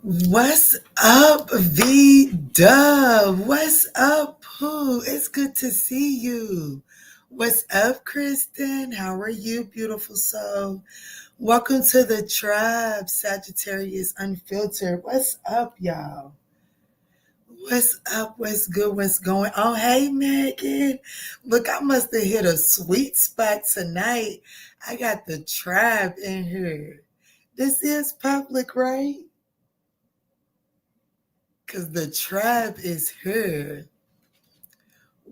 What's up, V Dub? What's up, Pooh? It's good to see you. What's up, Kristen? How are you, beautiful soul? Welcome to the tribe, Sagittarius Unfiltered. What's up, y'all? What's up? What's good? What's going on? Hey, Megan. Look, I must have hit a sweet spot tonight. I got the tribe in here. This is public, right? Because the tribe is here.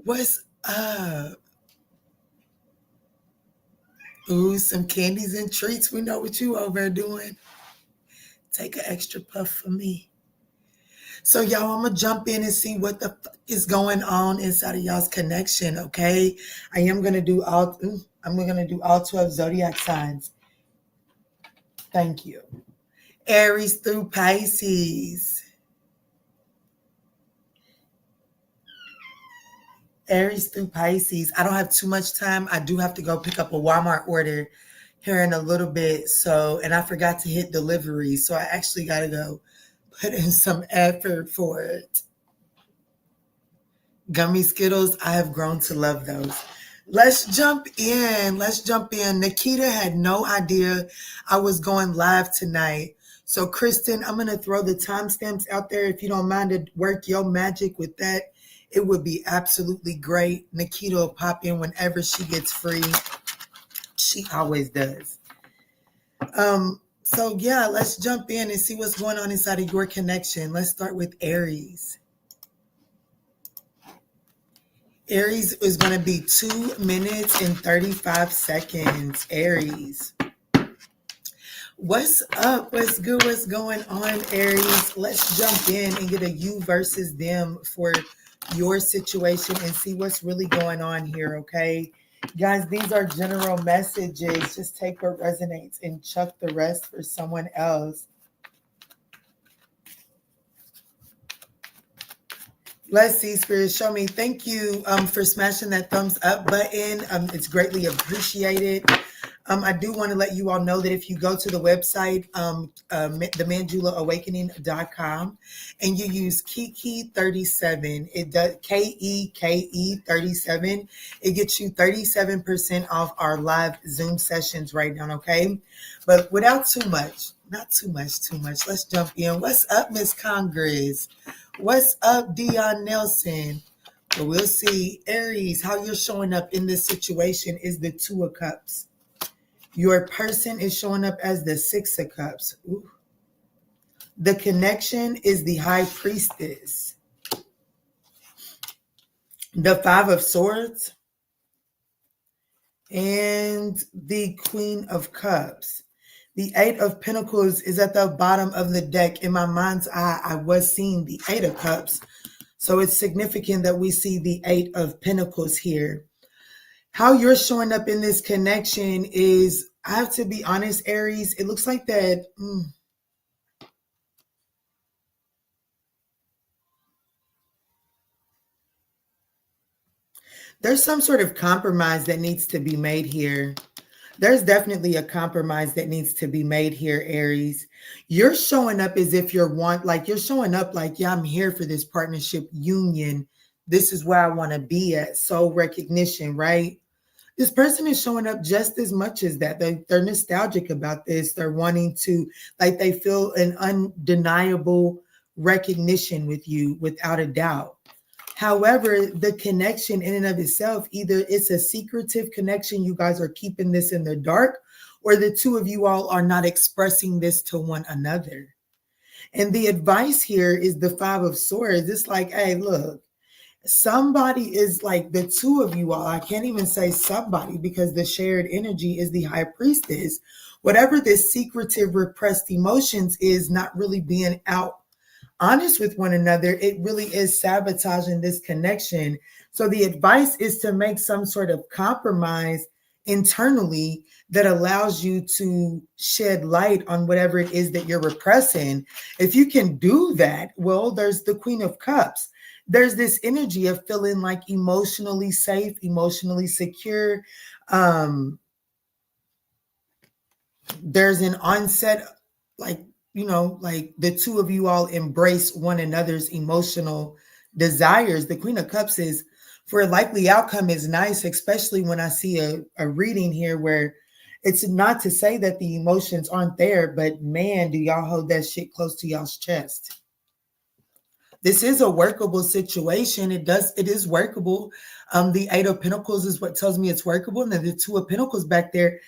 What's up? Ooh, some candies and treats. We know what you over there doing. Take an extra puff for me. So, y'all, I'm going to jump in and see what the fuck is going on inside of y'all's connection, okay? I'm going to do all 12 zodiac signs. Thank you. Aries through Pisces. Aries through Pisces. I don't have too much time. I do have to go pick up a Walmart order here in a little bit. And I forgot to hit delivery. So I actually got to go put in some effort for it. Gummy Skittles, I have grown to love those. Let's jump in. Nikita had no idea I was going live tonight. So, Kristen, I'm going to throw the timestamps out there. If you don't mind to work your magic with that, it would be absolutely great. Nikita will pop in whenever she gets free. She always does. So, yeah, let's jump in and see what's going on inside of your connection. Let's start with Aries. Aries is going to be 2 minutes and 35 seconds. Aries. What's up? What's good? What's going on, Aries? Let's jump in and get a you versus them for your situation and see what's really going on here, okay? Guys, these are general messages. Just take what resonates and chuck the rest for someone else. Let's see, Spirit, show me. Thank you for smashing that thumbs up button. It's greatly appreciated. I do want to let you all know that if you go to the website, themanjulaawakening.com, and you use Keke37, it does KEKE37, it gets you 37% off our live Zoom sessions right now, okay? But without too much, not too much, let's jump in. What's up, Miss Congress? What's up, Dion Nelson? Well, we'll see. Aries, how you're showing up in this situation is the Two of Cups. Your person is showing up as the Six of Cups. Ooh. The connection is the High Priestess. The Five of Swords. And the Queen of Cups. The Eight of Pentacles is at the bottom of the deck. In my mind's eye, I was seeing the Eight of Cups. So it's significant that we see the Eight of Pentacles here. How you're showing up in this connection is, I have to be honest, Aries, it looks like that. There's some sort of compromise that needs to be made here. There's definitely a compromise that needs to be made here, Aries. You're showing up as if you're showing up like, yeah, I'm here for this partnership union. This is where I want to be at. Soul recognition, right? This person is showing up just as much as that. They're nostalgic about this. They're wanting to, like, they feel an undeniable recognition with you without a doubt. However, the connection in and of itself, either it's a secretive connection, you guys are keeping this in the dark, or the two of you all are not expressing this to one another. And the advice here is the Five of Swords. It's like, hey, look, somebody is like the two of you all. I can't even say somebody because the shared energy is the High Priestess. Whatever this secretive repressed emotions is not really being out honest with one another, it really is sabotaging this connection. So the advice is to make some sort of compromise internally that allows you to shed light on whatever it is that you're repressing. If you can do that, well, there's the Queen of Cups. There's this energy of feeling like emotionally safe, emotionally secure. There's an onset, like, you know, like the two of you all embrace one another's emotional desires. The Queen of Cups is for a likely outcome is nice, especially when I see a reading here where it's not to say that the emotions aren't there, but man, do y'all hold that shit close to y'all's chest. This is a workable situation. It is workable. The Eight of Pentacles is what tells me it's workable. And then the Two of Pentacles back there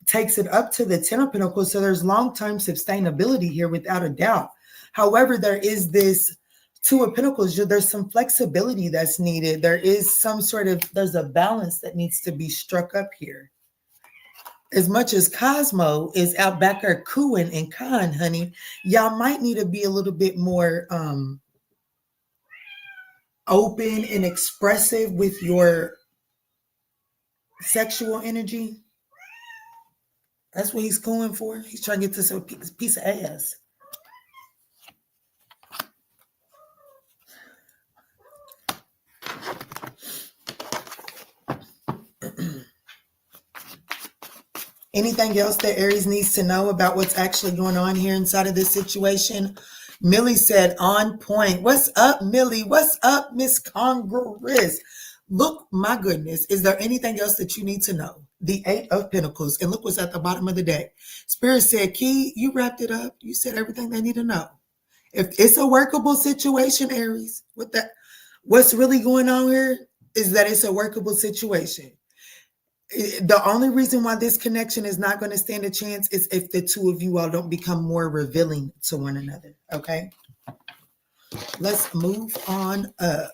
takes it up to the Ten of Pentacles. So there's long-term sustainability here without a doubt. However, there is this Two of Pentacles. There's some flexibility that's needed. There is there's a balance that needs to be struck up here. As much as Cosmo is out back there cooing and con, honey, y'all might need to be a little bit more open and expressive with your sexual energy. That's what he's going for. He's trying to get this piece of ass. Anything else that Aries needs to know about what's actually going on here inside of this situation? Millie said, on point. What's up, Millie? What's up, Miss Congress? Look, my goodness, is there anything else that you need to know? The Eight of Pentacles. And look what's at the bottom of the deck. Spirit said, Key, you wrapped it up. You said everything they need to know. If it's a workable situation, Aries, what's really going on here is that it's a workable situation. The only reason why this connection is not going to stand a chance is if the two of you all don't become more revealing to one another. Okay. Let's move on up.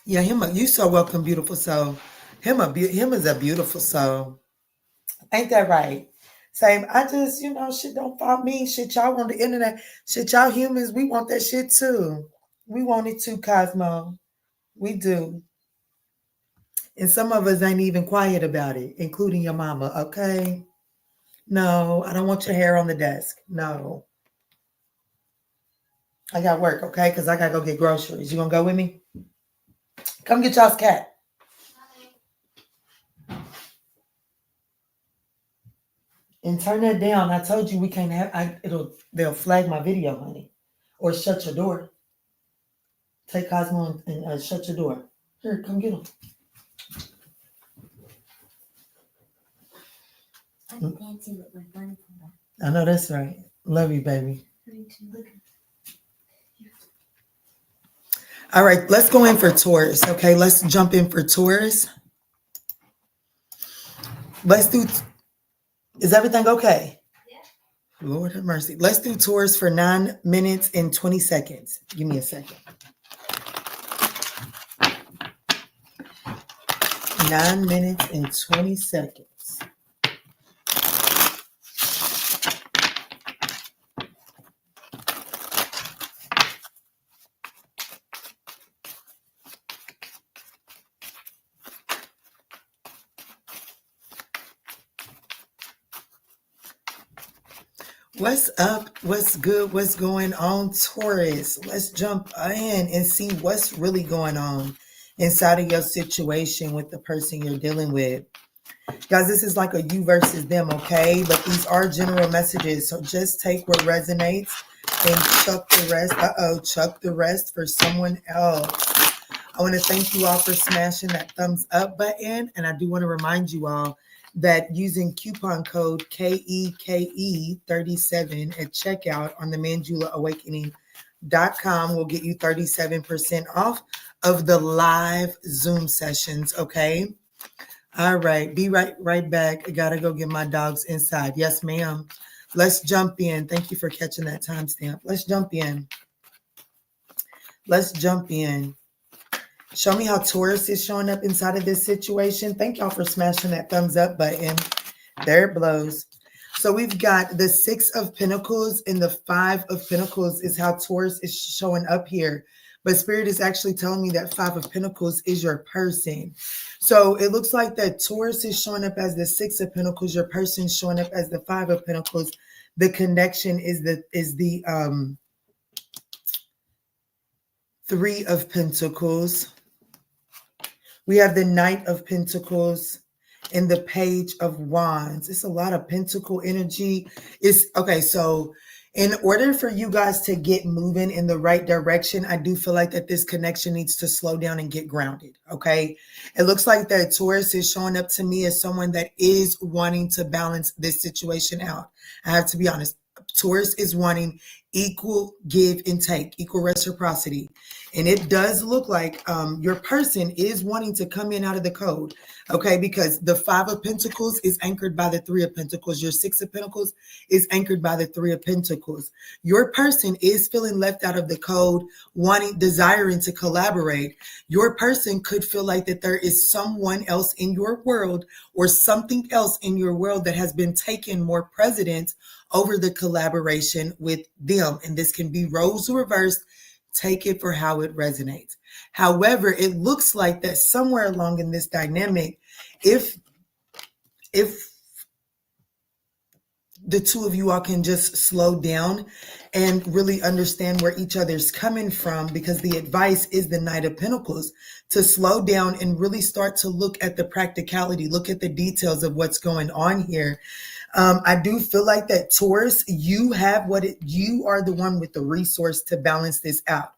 Yeah, you so welcome, beautiful soul. Him is a beautiful soul. Ain't that right? Same. I just, shit don't fault me. Shit, y'all on the internet. Shit, y'all humans, we want that shit too. We want it too, Cosmo. We do. And some of us ain't even quiet about it, including your mama, okay? No, I don't want your hair on the desk. No. I got work, okay? Because I got to go get groceries. You want to go with me? Come get y'all's cat. And turn that down. I told you we can't have, they'll flag my video, honey. Or shut your door. Take Cosmo and shut your door. Here, come get him. I'm dancing with my blindfold on. I know that's right. Love you, baby. All right, let's go in for Taurus. Okay, let's jump in for Taurus. Let's do. Is everything okay? Yeah. Lord have mercy. Let's do Taurus for 9 minutes and 20 seconds. Give me a second. 9 minutes and 20 seconds. What's up? What's good? What's going on, Taurus? Let's jump in and see what's really going on inside of your situation with the person you're dealing with. Guys, this is like a you versus them, okay? But these are general messages, so just take what resonates and chuck the rest. Chuck the rest for someone else. I want to thank you all for smashing that thumbs up button, and I do want to remind you all that using coupon code KEKE37 at checkout on the ManjulaAwakening.com will get you 37% off of the live Zoom sessions, okay? All right, be right back. I gotta go get my dogs inside. Yes, ma'am. Let's jump in. Thank you for catching that timestamp. Let's jump in. Let's jump in. Show me how Taurus is showing up inside of this situation. Thank y'all for smashing that thumbs up button. There it blows. So we've got the 6 of Pentacles and the 5 of Pentacles is how Taurus is showing up here. but Spirit is actually telling me that Five of Pentacles is your person. So it looks like that Taurus is showing up as the Six of Pentacles, your person showing up as the Five of Pentacles. The connection is the Three of Pentacles. We have the Knight of Pentacles and the Page of Wands. It's a lot of pentacle energy. It's okay. So in order for you guys to get moving in the right direction, I do feel like that this connection needs to slow down and get grounded. Okay. It looks like that Taurus is showing up to me as someone that is wanting to balance this situation out. I have to be honest. Taurus is wanting equal give and take, equal reciprocity. And it does look like your person is wanting to come in out of the code, okay? Because the Five of Pentacles is anchored by the Three of Pentacles. Your Six of Pentacles is anchored by the Three of Pentacles. Your person is feeling left out of the code, desiring to collaborate. Your person could feel like that there is someone else in your world or something else in your world that has been taken more precedence over the collaboration with them. And this can be roles reversed. Take it for how it resonates. However, it looks like that somewhere along in this dynamic, if the two of you all can just slow down and really understand where each other's coming from, because the advice is the Knight of Pentacles, to slow down and really start to look at the practicality, look at the details of what's going on here. I do feel like that Taurus, you are the one with the resource to balance this out.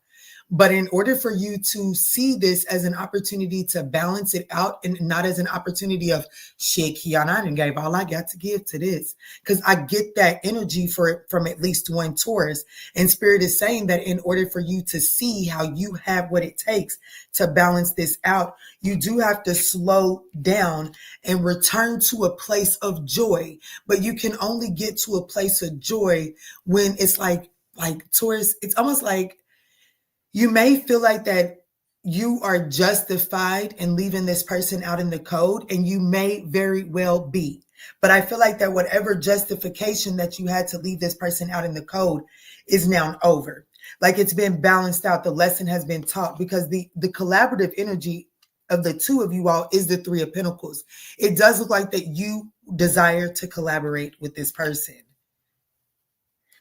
But in order for you to see this as an opportunity to balance it out and not as an opportunity of shit, Kiana, and gave all I got to give to this, because I get that energy from at least one Taurus. And Spirit is saying that in order for you to see how you have what it takes to balance this out, you do have to slow down and return to a place of joy. But you can only get to a place of joy when it's like Taurus, it's almost like you may feel like that you are justified in leaving this person out in the code, and you may very well be. But I feel like that whatever justification that you had to leave this person out in the code is now over. Like it's been balanced out. The lesson has been taught, because the collaborative energy of the two of you all is the Three of Pentacles. It does look like that you desire to collaborate with this person.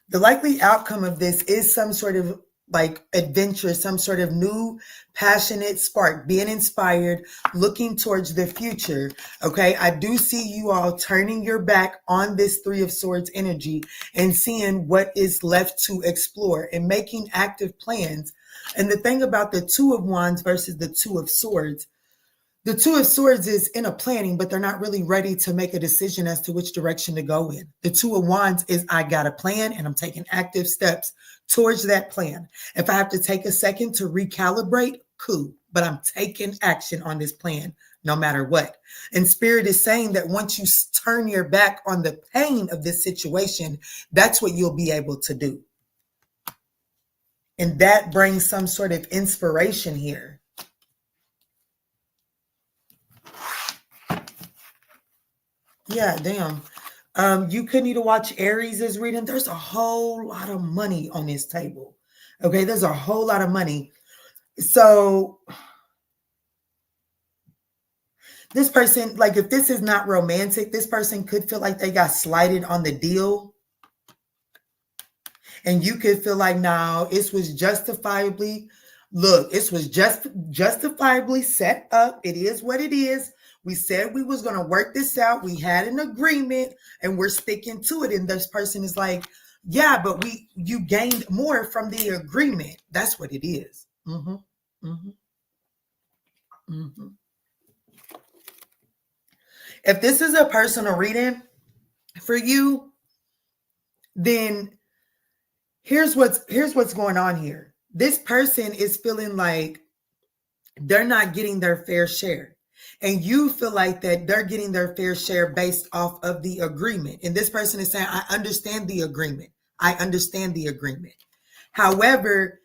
The likely outcome of this is some sort of like adventure, some sort of new passionate spark, being inspired, looking towards the future. Okay. I do see you all turning your back on this Three of Swords energy and seeing what is left to explore and making active plans. And the thing about the Two of Wands versus the Two of Swords, the Two of Swords is in a planning, but they're not really ready to make a decision as to which direction to go in. The Two of Wands is, I got a plan and I'm taking active steps towards that plan. If I have to take a second to recalibrate, cool, but I'm taking action on this plan no matter what. And Spirit is saying that once you turn your back on the pain of this situation, that's what you'll be able to do. And that brings some sort of inspiration here. Yeah, damn. You could need to watch Aries' reading. There's a whole lot of money on this table. Okay, there's a whole lot of money. So this person, like if this is not romantic, this person could feel like they got slighted on the deal. And you could feel like, no, it was justifiably, it was justifiably set up. It is what it is. We said we was going to work this out. We had an agreement and we're sticking to it. And this person is like, yeah, but you gained more from the agreement. That's what it is. Mm-hmm. Mm-hmm. Mm-hmm. If this is a personal reading for you, then here's what's going on here. This person is feeling like they're not getting their fair share. And you feel like that they're getting their fair share based off of the agreement. And this person is saying, I understand the agreement. I understand the agreement. However,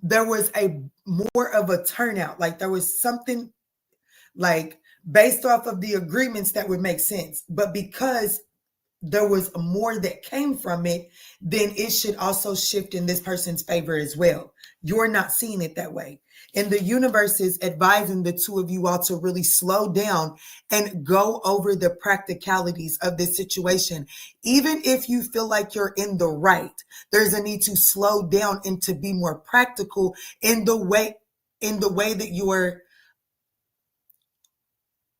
there was more of a turnout. Like there was something like based off of the agreements that would make sense. But because there was more that came from it, then it should also shift in this person's favor as well. You're not seeing it that way. And the universe is advising the two of you all to really slow down and go over the practicalities of this situation. Even if you feel like you're in the right, there's a need to slow down and to be more practical in the way that you're,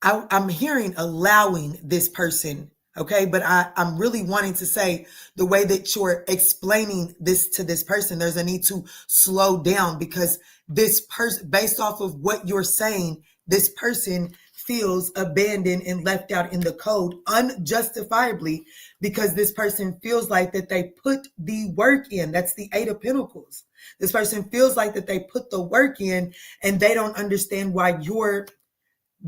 I'm hearing allowing this person. Okay, but I'm really wanting to say the way that you're explaining this to this person, there's a need to slow down, because this person, based off of what you're saying, this person feels abandoned and left out in the cold unjustifiably, because this person feels like that they put the work in. That's the Eight of Pentacles. This person feels like that they put the work in, and they don't understand why you're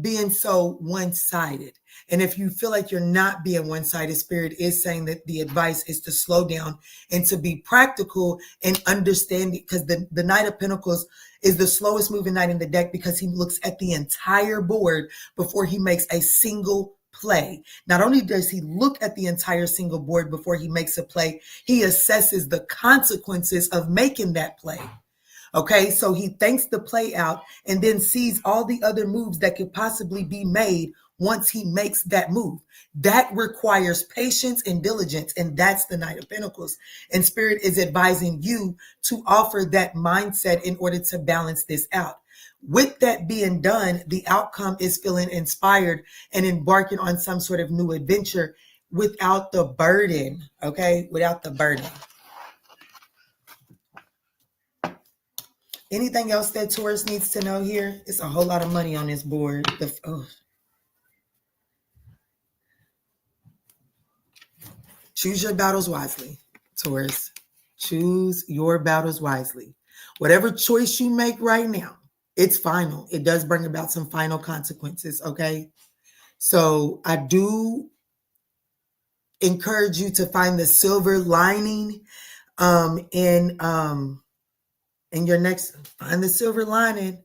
being so one-sided. And if you feel like you're not being one-sided, Spirit is saying that the advice is to slow down and to be practical and understand it, because the Knight of Pentacles is the slowest moving knight in the deck, because he looks at the entire board before he makes a single play. Not only does he look at the entire single board before he makes a play, he assesses the consequences of making that play. Okay, so he thinks the play out and then sees all the other moves that could possibly be made once he makes that move. That requires patience and diligence, and that's the Knight of Pentacles. And Spirit is advising you to offer that mindset in order to balance this out. With that being done, the outcome is feeling inspired and embarking on some sort of new adventure without the burden, okay? Without the burden. Anything else that Taurus needs to know here? It's a whole lot of money on this board. Choose your battles wisely, Taurus. Choose your battles wisely. Whatever choice you make right now, it's final. It does bring about some final consequences, okay? So I do encourage you to find the silver lining in your next, find the silver lining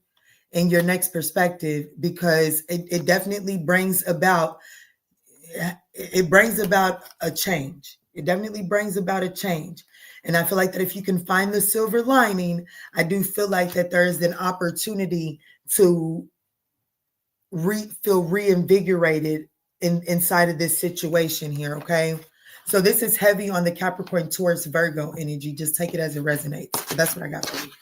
in your next perspective, because it definitely brings about, a change. It definitely brings about a change. And I feel like that if you can find the silver lining, I do feel like that there is an opportunity to feel reinvigorated inside of this situation here, okay? So this is heavy on the Capricorn, Taurus, Virgo energy. Just take it as it resonates. So that's what I got for you.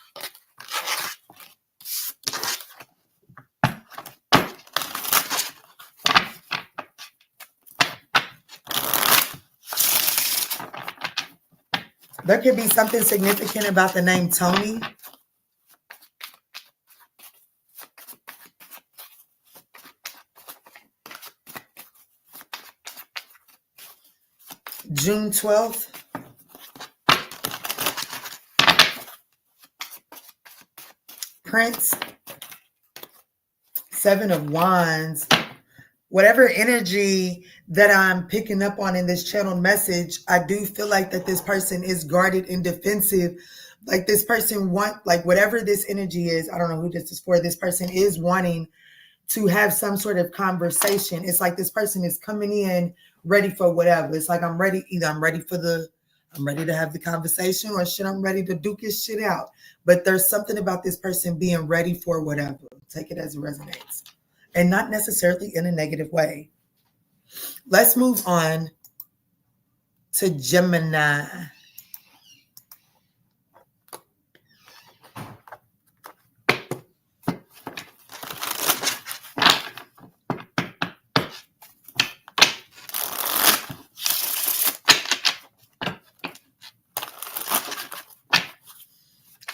There could be something significant about the name Tony. June 12th. Prince. Seven of Wands. Whatever energy that I'm picking up on in this channel message, I do feel like that this person is guarded and defensive. Like this person like whatever this energy is, I don't know who this is for. This person is wanting to have some sort of conversation. It's like this person is coming in ready for whatever. It's like I'm ready. Either I'm ready to have the conversation, or shit, I'm ready to duke his shit out. But there's something about this person being ready for whatever. Take it as it resonates. And not necessarily in a negative way. Let's move on to Gemini.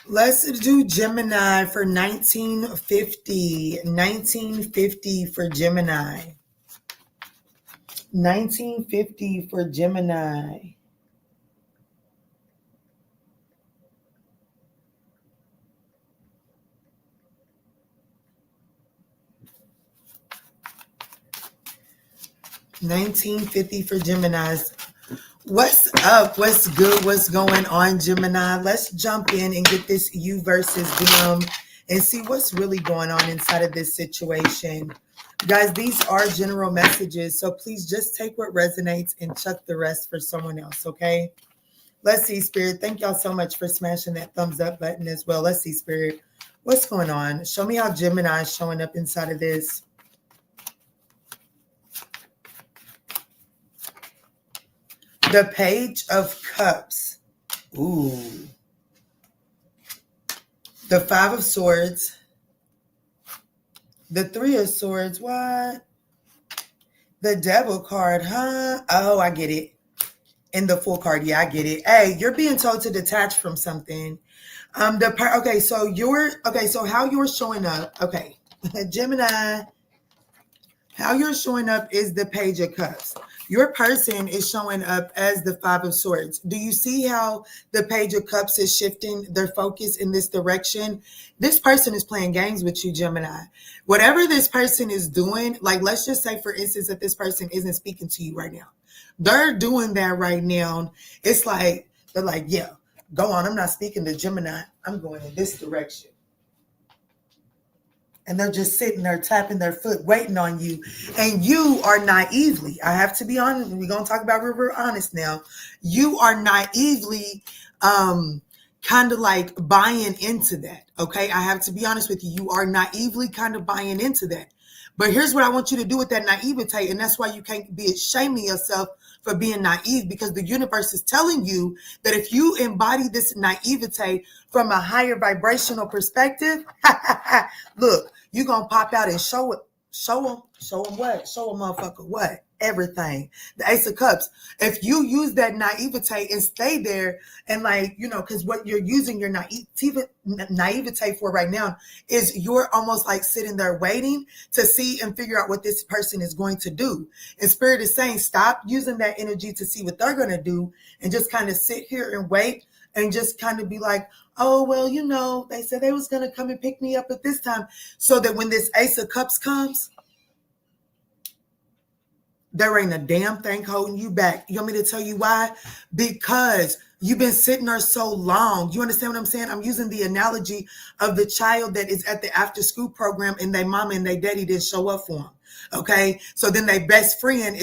Let's do Gemini for 1950. 1950 for Gemini. 1950 for Gemini. $19.50 for Geminis. What's up? What's good? What's going on, Gemini? Let's jump in and get this you versus them and see what's really going on inside of this situation. Guys, these are general messages, so please just take what resonates and chuck the rest for someone else, okay? Let's see, Spirit. Thank y'all so much for smashing that thumbs up button as well. Let's see, Spirit. What's going on? Show me how Gemini is showing up inside of this. The Page of Cups. Ooh. The Five of Swords. The Three of Swords. What? The Devil card, huh? Oh, I get it. In the Fool card, yeah, I get it. Hey, you're being told to detach from something. Okay, so how you're showing up, okay, Gemini, how you're showing up is the Page of Cups. Your person is showing up as the Five of Swords. Do you see how the Page of Cups is shifting their focus in this direction? This person is playing games with you, Gemini. Whatever this person is doing, like let's just say, for instance, that this person isn't speaking to you right now. They're doing that right now. It's like, they're like, yeah, go on. I'm not speaking to Gemini. I'm going in this direction. And they're just sitting there tapping their foot, waiting on you. And you are naively, I have to be honest, we're going to talk about real honest now. You are naively kind of like buying into that, okay? I have to be honest with you. You are naively kind of buying into that. But here's what I want you to do with that naivete, and that's why you can't be ashamed of yourself for being naive, because the universe is telling you that if you embody this naivete from a higher vibrational perspective, look, you're going to pop out and show it. Show them what? Show a motherfucker what? Everything. The Ace of Cups. If you use that naivete and stay there and like, you know, because what you're using your naivete for right now is you're almost like sitting there waiting to see and figure out what this person is going to do. And Spirit is saying, stop using that energy to see what they're going to do and just kind of sit here and wait and just kind of be like, oh, well, you know, they said they was going to come and pick me up at this time. So that when this Ace of Cups comes, there ain't a damn thing holding you back. You want me to tell you why? Because you've been sitting there so long. You understand what I'm saying? I'm using the analogy of the child that is at the after school program and their mama and their daddy didn't show up for them. Okay. So then their best friend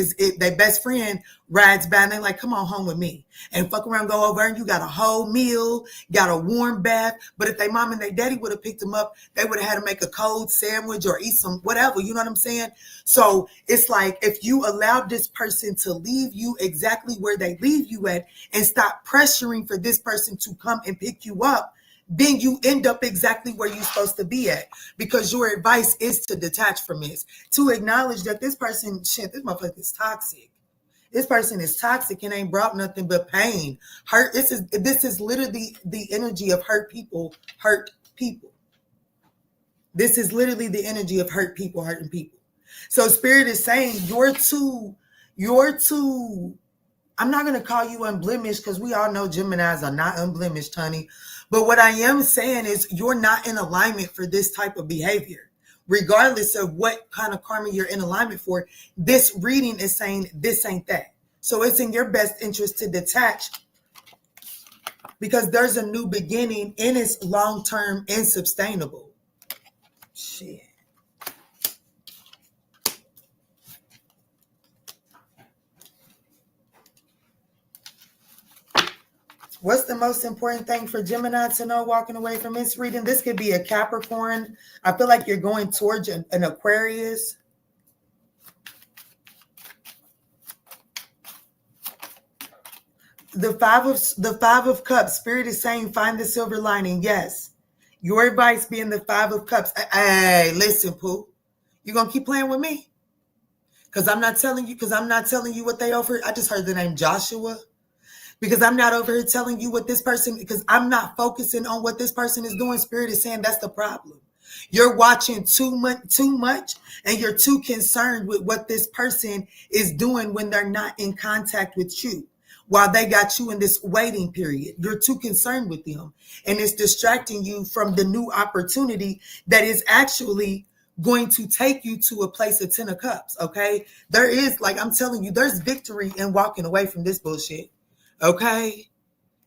rides by and they're like, come on home with me, and fuck around, go over and you got a whole meal, got a warm bath. But if their mom and their daddy would have picked them up, they would have had to make a cold sandwich or eat some whatever. You know what I'm saying? So it's like, if you allowed this person to leave you exactly where they leave you at and stop pressuring for this person to come and pick you up, then you end up exactly where you're supposed to be at, because your advice is to detach from this, to acknowledge that this person, shit, this motherfucker is toxic. This person is toxic and ain't brought nothing but pain, hurt. This is literally the energy of hurt people, hurt people. This is literally the energy of hurt people, hurting people. So Spirit is saying you're too, I'm not going to call you unblemished, because we all know Geminis are not unblemished, honey. But what I am saying is you're not in alignment for this type of behavior. Regardless of what kind of karma you're in alignment for, this reading is saying this ain't that. So it's in your best interest to detach, because there's a new beginning and it's long-term and sustainable. Shit. What's the most important thing for Gemini to know walking away from this reading? This could be a Capricorn. I feel like you're going towards an Aquarius. The five of Cups. Spirit is saying find the silver lining. Yes. Your advice being the Five of Cups. Hey, listen, Pooh. You gonna keep playing with me? Because I'm not telling you what they offer. I just heard the name Joshua. Because I'm not over here telling you what this person, because I'm not focusing on what this person is doing. Spirit is saying that's the problem. You're watching too much, and you're too concerned with what this person is doing when they're not in contact with you, while they got you in this waiting period. You're too concerned with them, and it's distracting you from the new opportunity that is actually going to take you to a place of 10 of Cups, okay? There is, like I'm telling you, there's victory in walking away from this bullshit. Okay,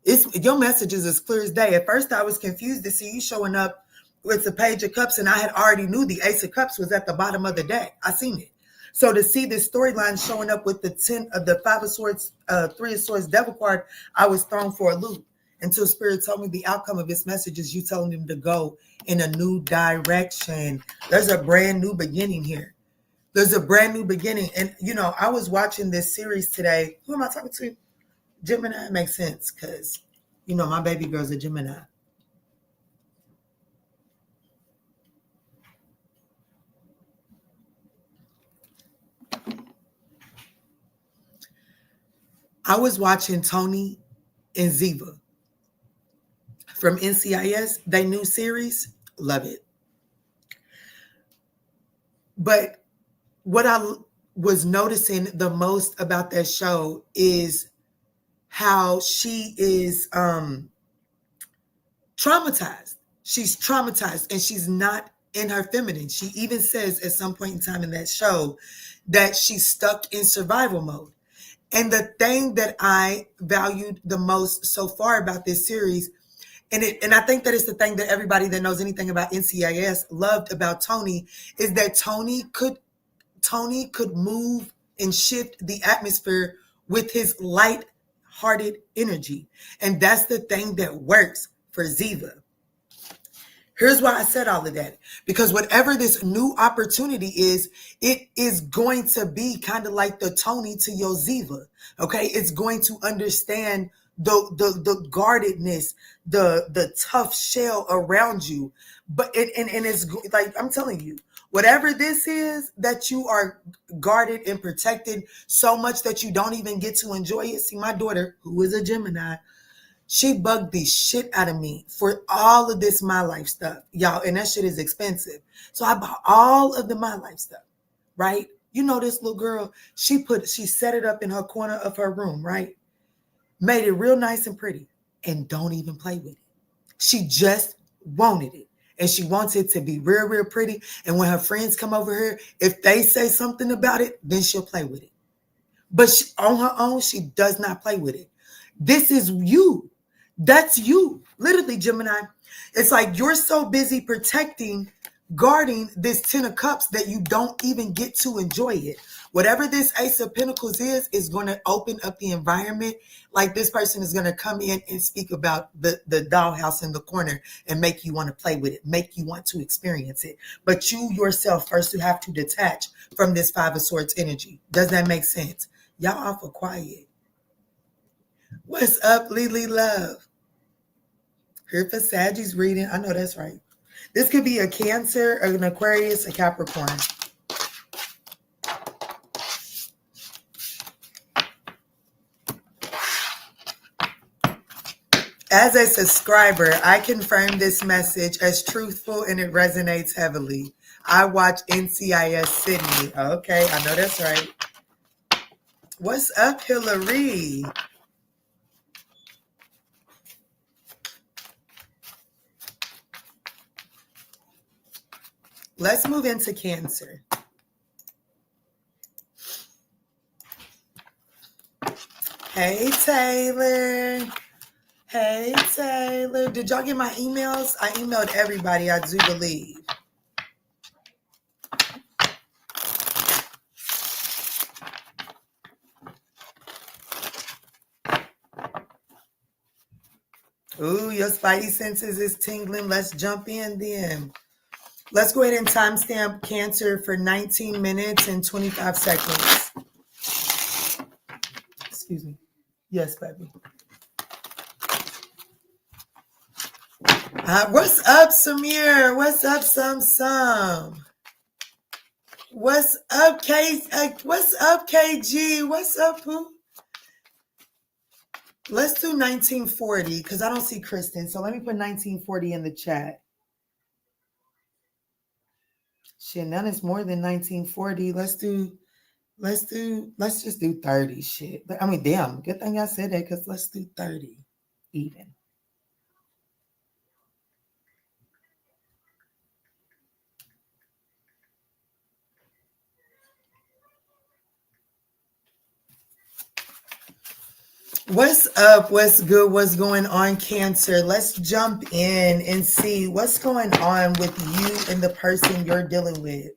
it's your message is as clear as day. At first, I was confused to see you showing up with the Page of Cups, and I had already knew the Ace of Cups was at the bottom of the deck. I seen it. So to see this storyline showing up with the 10 of the Five of Swords, Three of Swords Devil card, I was thrown for a loop until Spirit told me the outcome of this message is you telling him to go in a new direction. There's a brand new beginning here. There's a brand new beginning. And, you know, I was watching this series today. Who am I talking to? Gemini. Makes sense because, you know, my baby girl's a Gemini. I was watching Tony and Ziva from NCIS, they new series. Love it. But what I was noticing the most about that show is how she is traumatized. She's traumatized and she's not in her feminine. She even says at some point in time in that show that she's stuck in survival mode. And the thing that I valued the most so far about this series, and I think that it's the thing that everybody that knows anything about NCIS loved about Tony, is that Tony could move and shift the atmosphere with his light-hearted energy. And that's the thing that works for Ziva. Here's why I said all of that. Because whatever this new opportunity is, it is going to be kind of like the Tony to your Ziva. Okay? It's going to understand the guardedness, the tough shell around you. But it's like, I'm telling you, whatever this is that you are guarded and protected so much that you don't even get to enjoy it. See, my daughter, who is a Gemini, she bugged the shit out of me for all of this My Life stuff, y'all. And that shit is expensive. So I bought all of the My Life stuff, right? You know, this little girl, she set it up in her corner of her room, right? Made it real nice and pretty and don't even play with it. She just wanted it. And she wants it to be real, real pretty. And when her friends come over here, if they say something about it, then she'll play with it. But on her own, she does not play with it. This is you. That's you. Literally, Gemini. It's like you're so busy protecting, guarding this 10 of Cups that you don't even get to enjoy it. Whatever this Ace of Pentacles is going to open up the environment. Like this person is going to come in and speak about the dollhouse in the corner and make you want to play with it, make you want to experience it. But you yourself first, you have to detach from this Five of Swords energy. Does that make sense? Y'all awful quiet. What's up, Lily Love? Here for Sagittarius reading. I know that's right. This could be a Cancer, an Aquarius, a Capricorn. As a subscriber, I confirm this message as truthful and it resonates heavily. I watch NCIS Sydney. Okay, I know that's right. What's up, Hillary? Let's move into Cancer. Hey, Taylor. Hey, Taylor. Did y'all get my emails? I emailed everybody, I do believe. Ooh, your spidey senses is tingling. Let's jump in then. Let's go ahead and timestamp Cancer for 19 minutes and 25 seconds. Excuse me. Yes, baby. What's up, Samir? What's up, Some? What's up, what's up, KG? What's up, who? Let's do 1940 because I don't see Kristen. So let me put 1940 in the chat. Shit, none is more than 1940. Let's just do 30 shit. But I mean, damn, good thing I said that because let's do 30 even. What's up? What's good? What's going on, Cancer? Let's jump in and see what's going on with you and the person you're dealing with.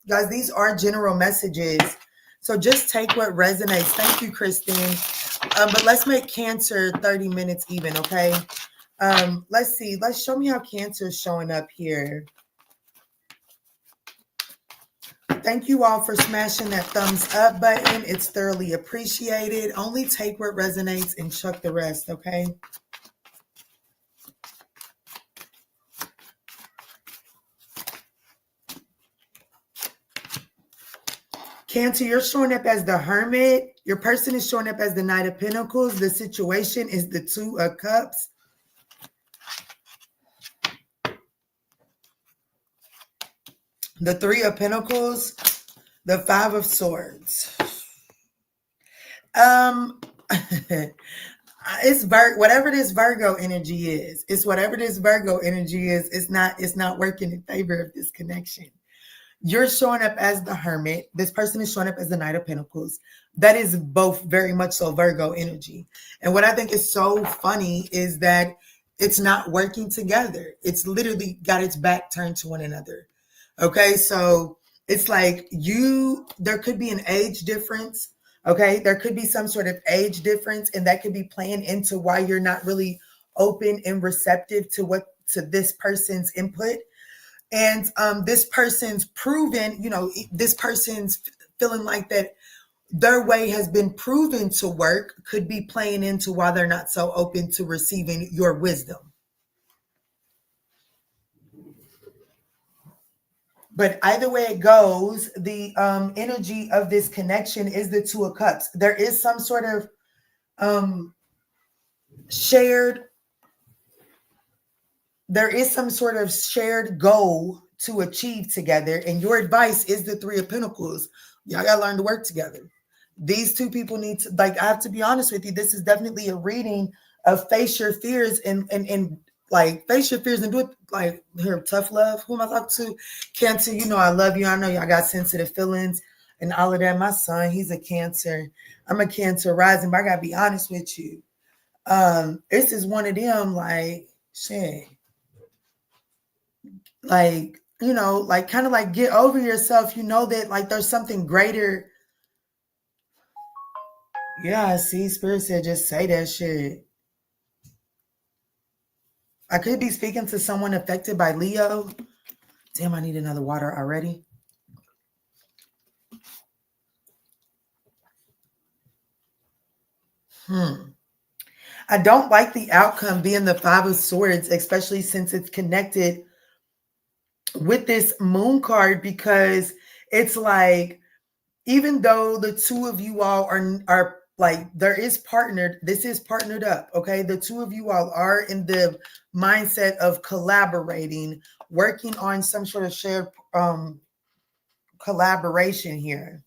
Guys, these are general messages. So just take what resonates. Thank you, Christine. But let's make Cancer 30 minutes even, okay? Let's see. Let's show me how Cancer is showing up here. Thank you all for smashing that thumbs up button. It's thoroughly appreciated. Only take what resonates and chuck the rest, okay? Cancer, you're showing up as the Hermit. Your person is showing up as the Knight of Pentacles. The situation is the Two of Cups. The Three of Pentacles. The Five of Swords. It's whatever this Virgo energy is. It's whatever this Virgo energy is. It's not working in favor of this connection. You're showing up as the Hermit. This person is showing up as the Knight of Pentacles. That is both very much so Virgo energy. And what I think is so funny is that it's not working together. It's literally got its back turned to one another. Okay, so it's like there could be an age difference. Okay, there could be some sort of age difference, and that could be playing into why you're not really open and receptive to this person's input. And this person's proven, this person's feeling like that their way has been proven to work, could be playing into why they're not so open to receiving your wisdom. But either way it goes, the energy of this connection is the Two of Cups. There is some sort of shared goal to achieve together. And your advice is the Three of Pentacles. Y'all got to learn to work together. These two people need to, I have to be honest with you, this is definitely a reading of face your fears and face your fears and do it like here, tough love. Who am I talking to? Cancer, I love you. I know y'all got sensitive feelings and all of that. My son, he's a Cancer. I'm a Cancer rising, but I got to be honest with you. This is one of them, shit. Kind of get over yourself. That there's something greater. Yeah, see, Spirit said just say that shit. I could be speaking to someone affected by Leo. Damn, I need another water already. I don't like the outcome being the Five of Swords, especially since it's connected with this Moon card, because it's like, even though the two of you all are this is partnered up, okay? The two of you all are in the mindset of collaborating, working on some sort of shared collaboration here.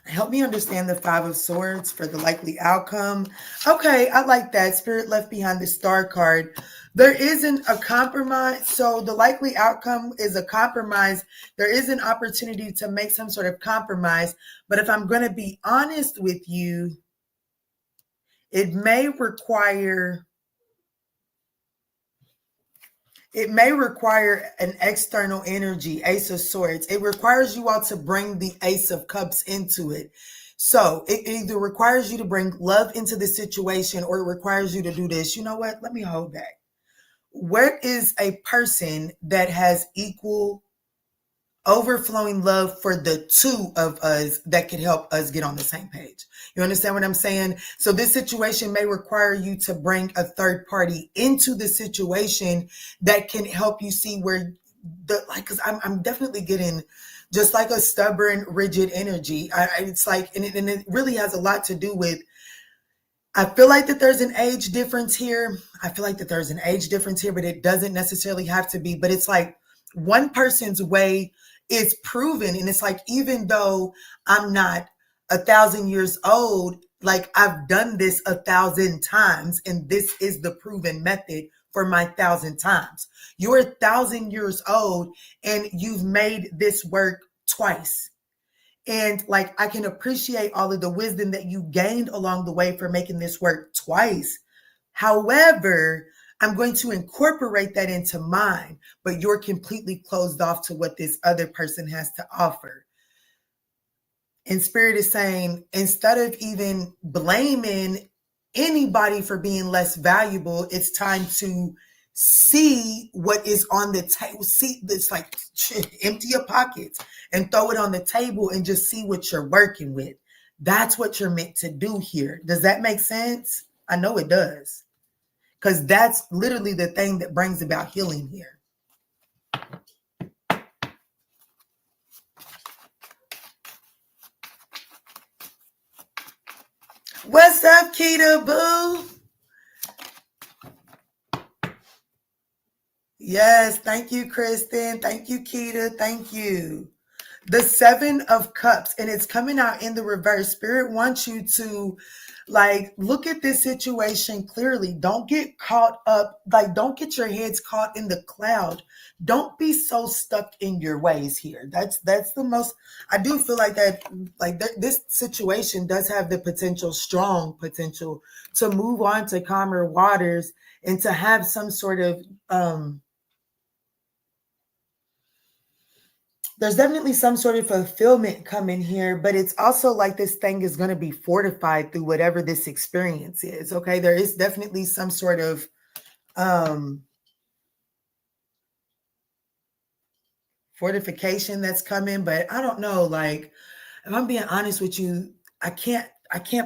Help me understand the Five of Swords for the likely outcome. Okay, I like that. Spirit left behind the Star card. There isn't a compromise. So the likely outcome is a compromise. There is an opportunity to make some sort of compromise. But if I'm going to be honest with you, it may require an external energy, Ace of Swords. It requires you all to bring the Ace of Cups into it. So it either requires you to bring love into the situation, or it requires you to do this. You know what? Let me hold back. Where is a person that has equal overflowing love for the two of us that could help us get on the same page? You understand what I'm saying? So this situation may require you to bring a third party into the situation that can help you see where because I'm definitely getting just like a stubborn, rigid energy. It's like, and it really has a lot to do with, I feel like that there's an age difference here. But it doesn't necessarily have to be. But it's like one person's way is proven. And it's like, even though I'm not 1,000 years old, I've done this 1,000 times. And this is the proven method for my 1,000 times. You're 1,000 years old and you've made this work twice. And like, I can appreciate all of the wisdom that you gained along the way for making this work twice. However, I'm going to incorporate that into mine, but you're completely closed off to what this other person has to offer. And Spirit is saying, instead of even blaming anybody for being less valuable, it's time to see what is on the table. See, it's like empty your pockets and throw it on the table and just see what you're working with. That's what you're meant to do here. Does that make sense? I know it does. Because that's literally the thing that brings about healing here. What's up, Keita Boo? Yes, thank you, Kristen. Thank you, Keita. Thank you. The 7 of Cups, and it's coming out in the reverse. Spirit wants you to like look at this situation clearly. Don't get caught up, like don't get your heads caught in the cloud. Don't be so stuck in your ways here. That's the most, I do feel like that, like this situation does have the potential, strong potential, to move on to calmer waters and to have some sort of there's definitely some sort of fulfillment coming here, but it's also like this thing is going to be fortified through whatever this experience is. Okay. There is definitely some sort of fortification that's coming, but I don't know. Like, if I'm being honest with you, I can't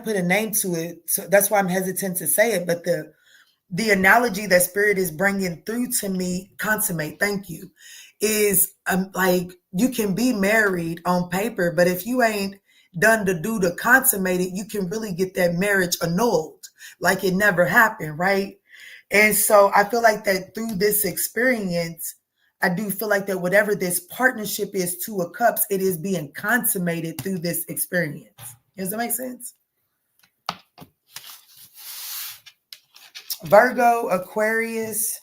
put a name to it. So that's why I'm hesitant to say it. But the analogy that Spirit is bringing through to me, consummate, thank you, is like you can be married on paper, but if you ain't done the do to consummate it, you can really get that marriage annulled, like it never happened, right? And so I feel like that through this experience, I do feel like that whatever this partnership is, 2 of Cups, it is being consummated through this experience. Does that make sense? Virgo, Aquarius,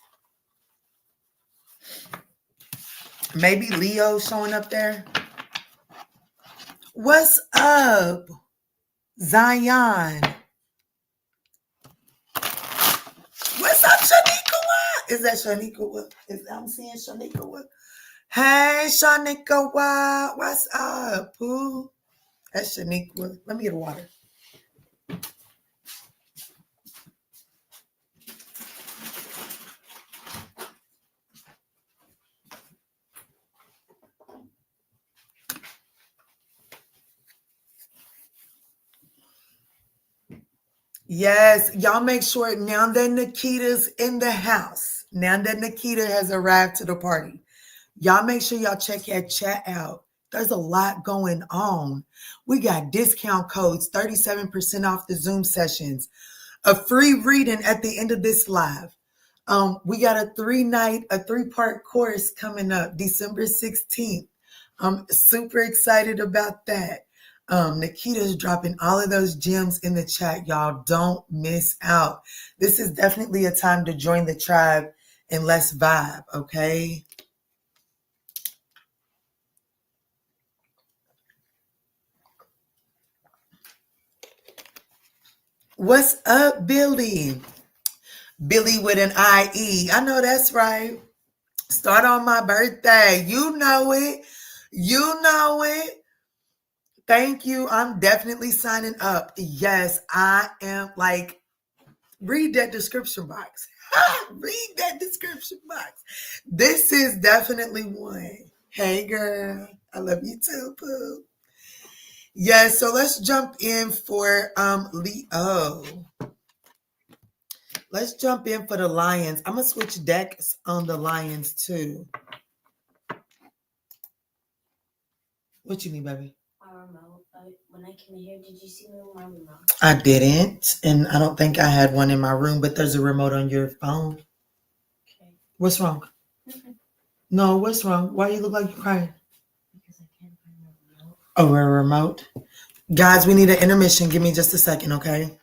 maybe Leo showing up there. What's up, Zion? What's up, Shanika? Is that Shanika? I'm seeing Shanika. Hey, Shanika, what's up, Pooh? That's Shanika. Let me get a water. Yes, y'all make sure now that Nikita's in the house, now that Nikita has arrived to the party, y'all make sure y'all check that chat out. There's a lot going on. We got discount codes, 37% off the Zoom sessions, a free reading at the end of this live. We got a 3-part course coming up December 16th. I'm super excited about that. Nikita's dropping all of those gems in the chat. Y'all don't miss out. This is definitely a time to join the tribe and let's vibe, okay? What's up, Billy? Billy with an IE. I know that's right. Start on my birthday. You know it. You know it. Thank you. I'm definitely signing up. Yes, I am. Like, read that description box. Read that description box. This is definitely one. Hey, girl. I love you too, Pooh. Yes, so let's jump in for Leo. Let's jump in for the Lions. I'm going to switch decks on the Lions too. What you need, baby? Remote. When I came here, did you see my remote? I didn't, and I don't think I had one in my room, but there's a remote on your phone. Okay. What's wrong? No, what's wrong? Why you look like you're crying? Because I can't find my remote. Oh, a remote? Guys, we need an intermission. Give me just a second, okay?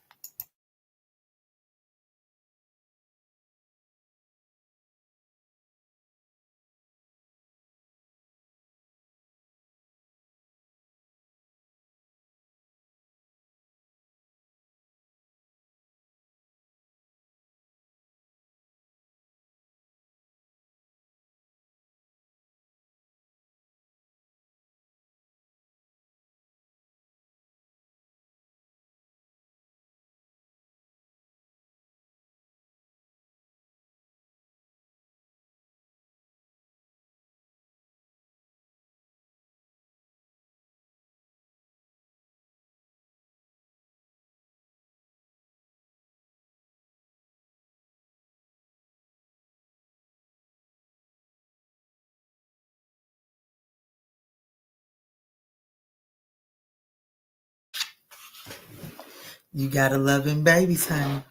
You gotta love him babies, honey.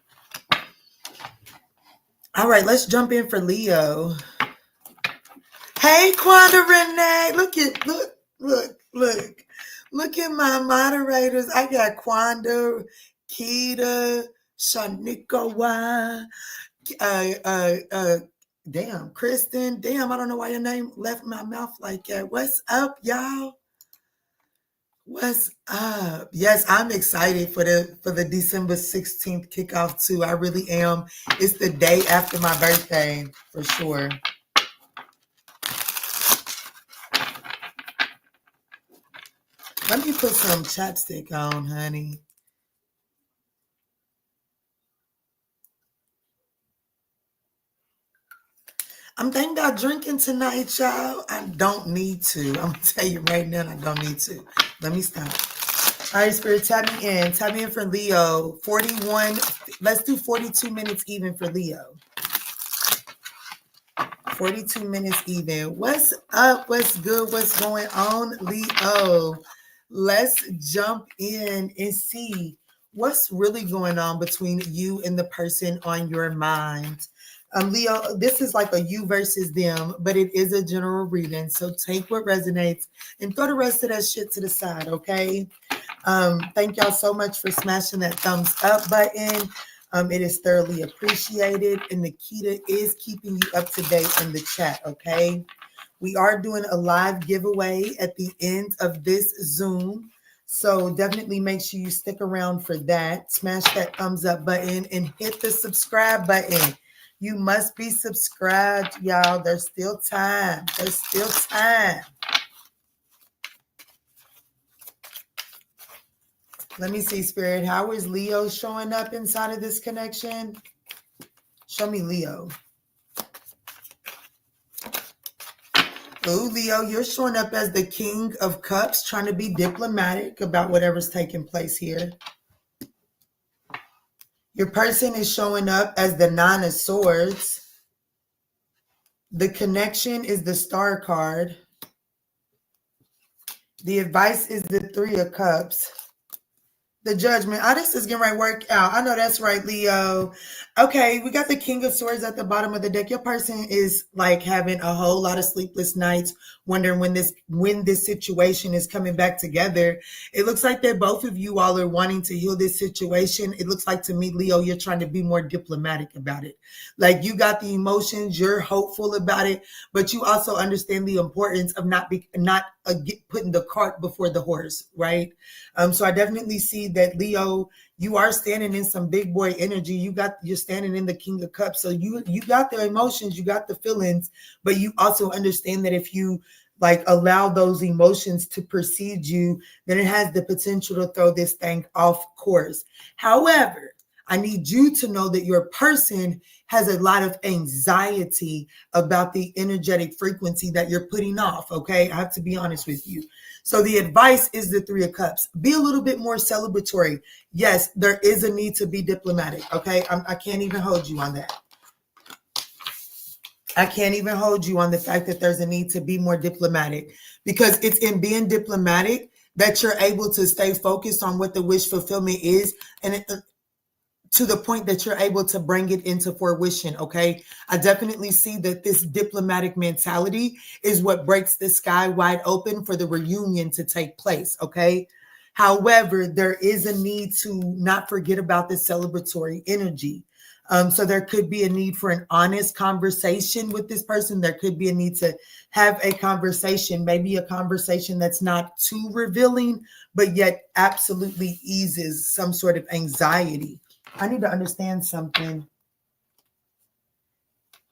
All right, let's jump in for Leo. Hey, Quanda Renee. Look at my moderators. I got Quanda, Keita, Shanikawa, damn, Kristen. Damn, I don't know why your name left my mouth like that. What's up, y'all? What's up? Yes, I'm excited for the December 16th kickoff too. I really am. It's the day after my birthday for sure. Let me put some chapstick on, honey. I'm thinking about drinking tonight, y'all. I don't need to. I'm gonna tell you right now, I don't need to. Let me stop. All right, Spirit, tap me in. Tap me in for Leo. 41. Let's do 42 minutes even for Leo. 42 minutes even. What's up? What's good? What's going on, Leo? Let's jump in and see what's really going on between you and the person on your mind. Leo, this is like a you versus them, but it is a general reading. So take what resonates and throw the rest of that shit to the side, okay? Thank y'all so much for smashing that thumbs up button. It is thoroughly appreciated. And Nikita is keeping you up to date in the chat, okay? We are doing a live giveaway at the end of this Zoom. So definitely make sure you stick around for that. Smash that thumbs up button and hit the subscribe button. You must be subscribed, y'all. There's still time. There's still time. Let me see, Spirit. How is Leo showing up inside of this connection? Show me Leo. Oh, Leo, you're showing up as the King of Cups, trying to be diplomatic about whatever's taking place here. Your person is showing up as the Nine of Swords. The connection is the Star card. The advice is the Three of Cups. The Judgment. Oh, this is getting right work out. I know that's right, Leo. Okay, we got the King of Swords at the bottom of the deck. Your person is like having a whole lot of sleepless nights, wondering when this situation is coming back together. It looks like that both of you all are wanting to heal this situation. It looks like to me, Leo, you're trying to be more diplomatic about it. Like you got the emotions, you're hopeful about it, but you also understand the importance of not putting the cart before the horse, right? So I definitely see that, Leo, you are standing in some big boy energy. You're standing in the King of Cups. So you got the emotions, you got the feelings, but you also understand that if you like allow those emotions to precede you, then it has the potential to throw this thing off course. However, I need you to know that your person has a lot of anxiety about the energetic frequency that you're putting off, okay? I have to be honest with you. So the advice is the Three of Cups. Be a little bit more celebratory. Yes, there is a need to be diplomatic, okay? I can't even hold you on that. I can't even hold you on the fact that there's a need to be more diplomatic, because it's in being diplomatic that you're able to stay focused on what the wish fulfillment is, and to the point that you're able to bring it into fruition, okay? I definitely see that this diplomatic mentality is what breaks the sky wide open for the reunion to take place, okay? However, there is a need to not forget about the celebratory energy. So there could be a need for an honest conversation with this person. There could be a need to have a conversation, maybe a conversation that's not too revealing, but yet absolutely eases some sort of anxiety. I need to understand something.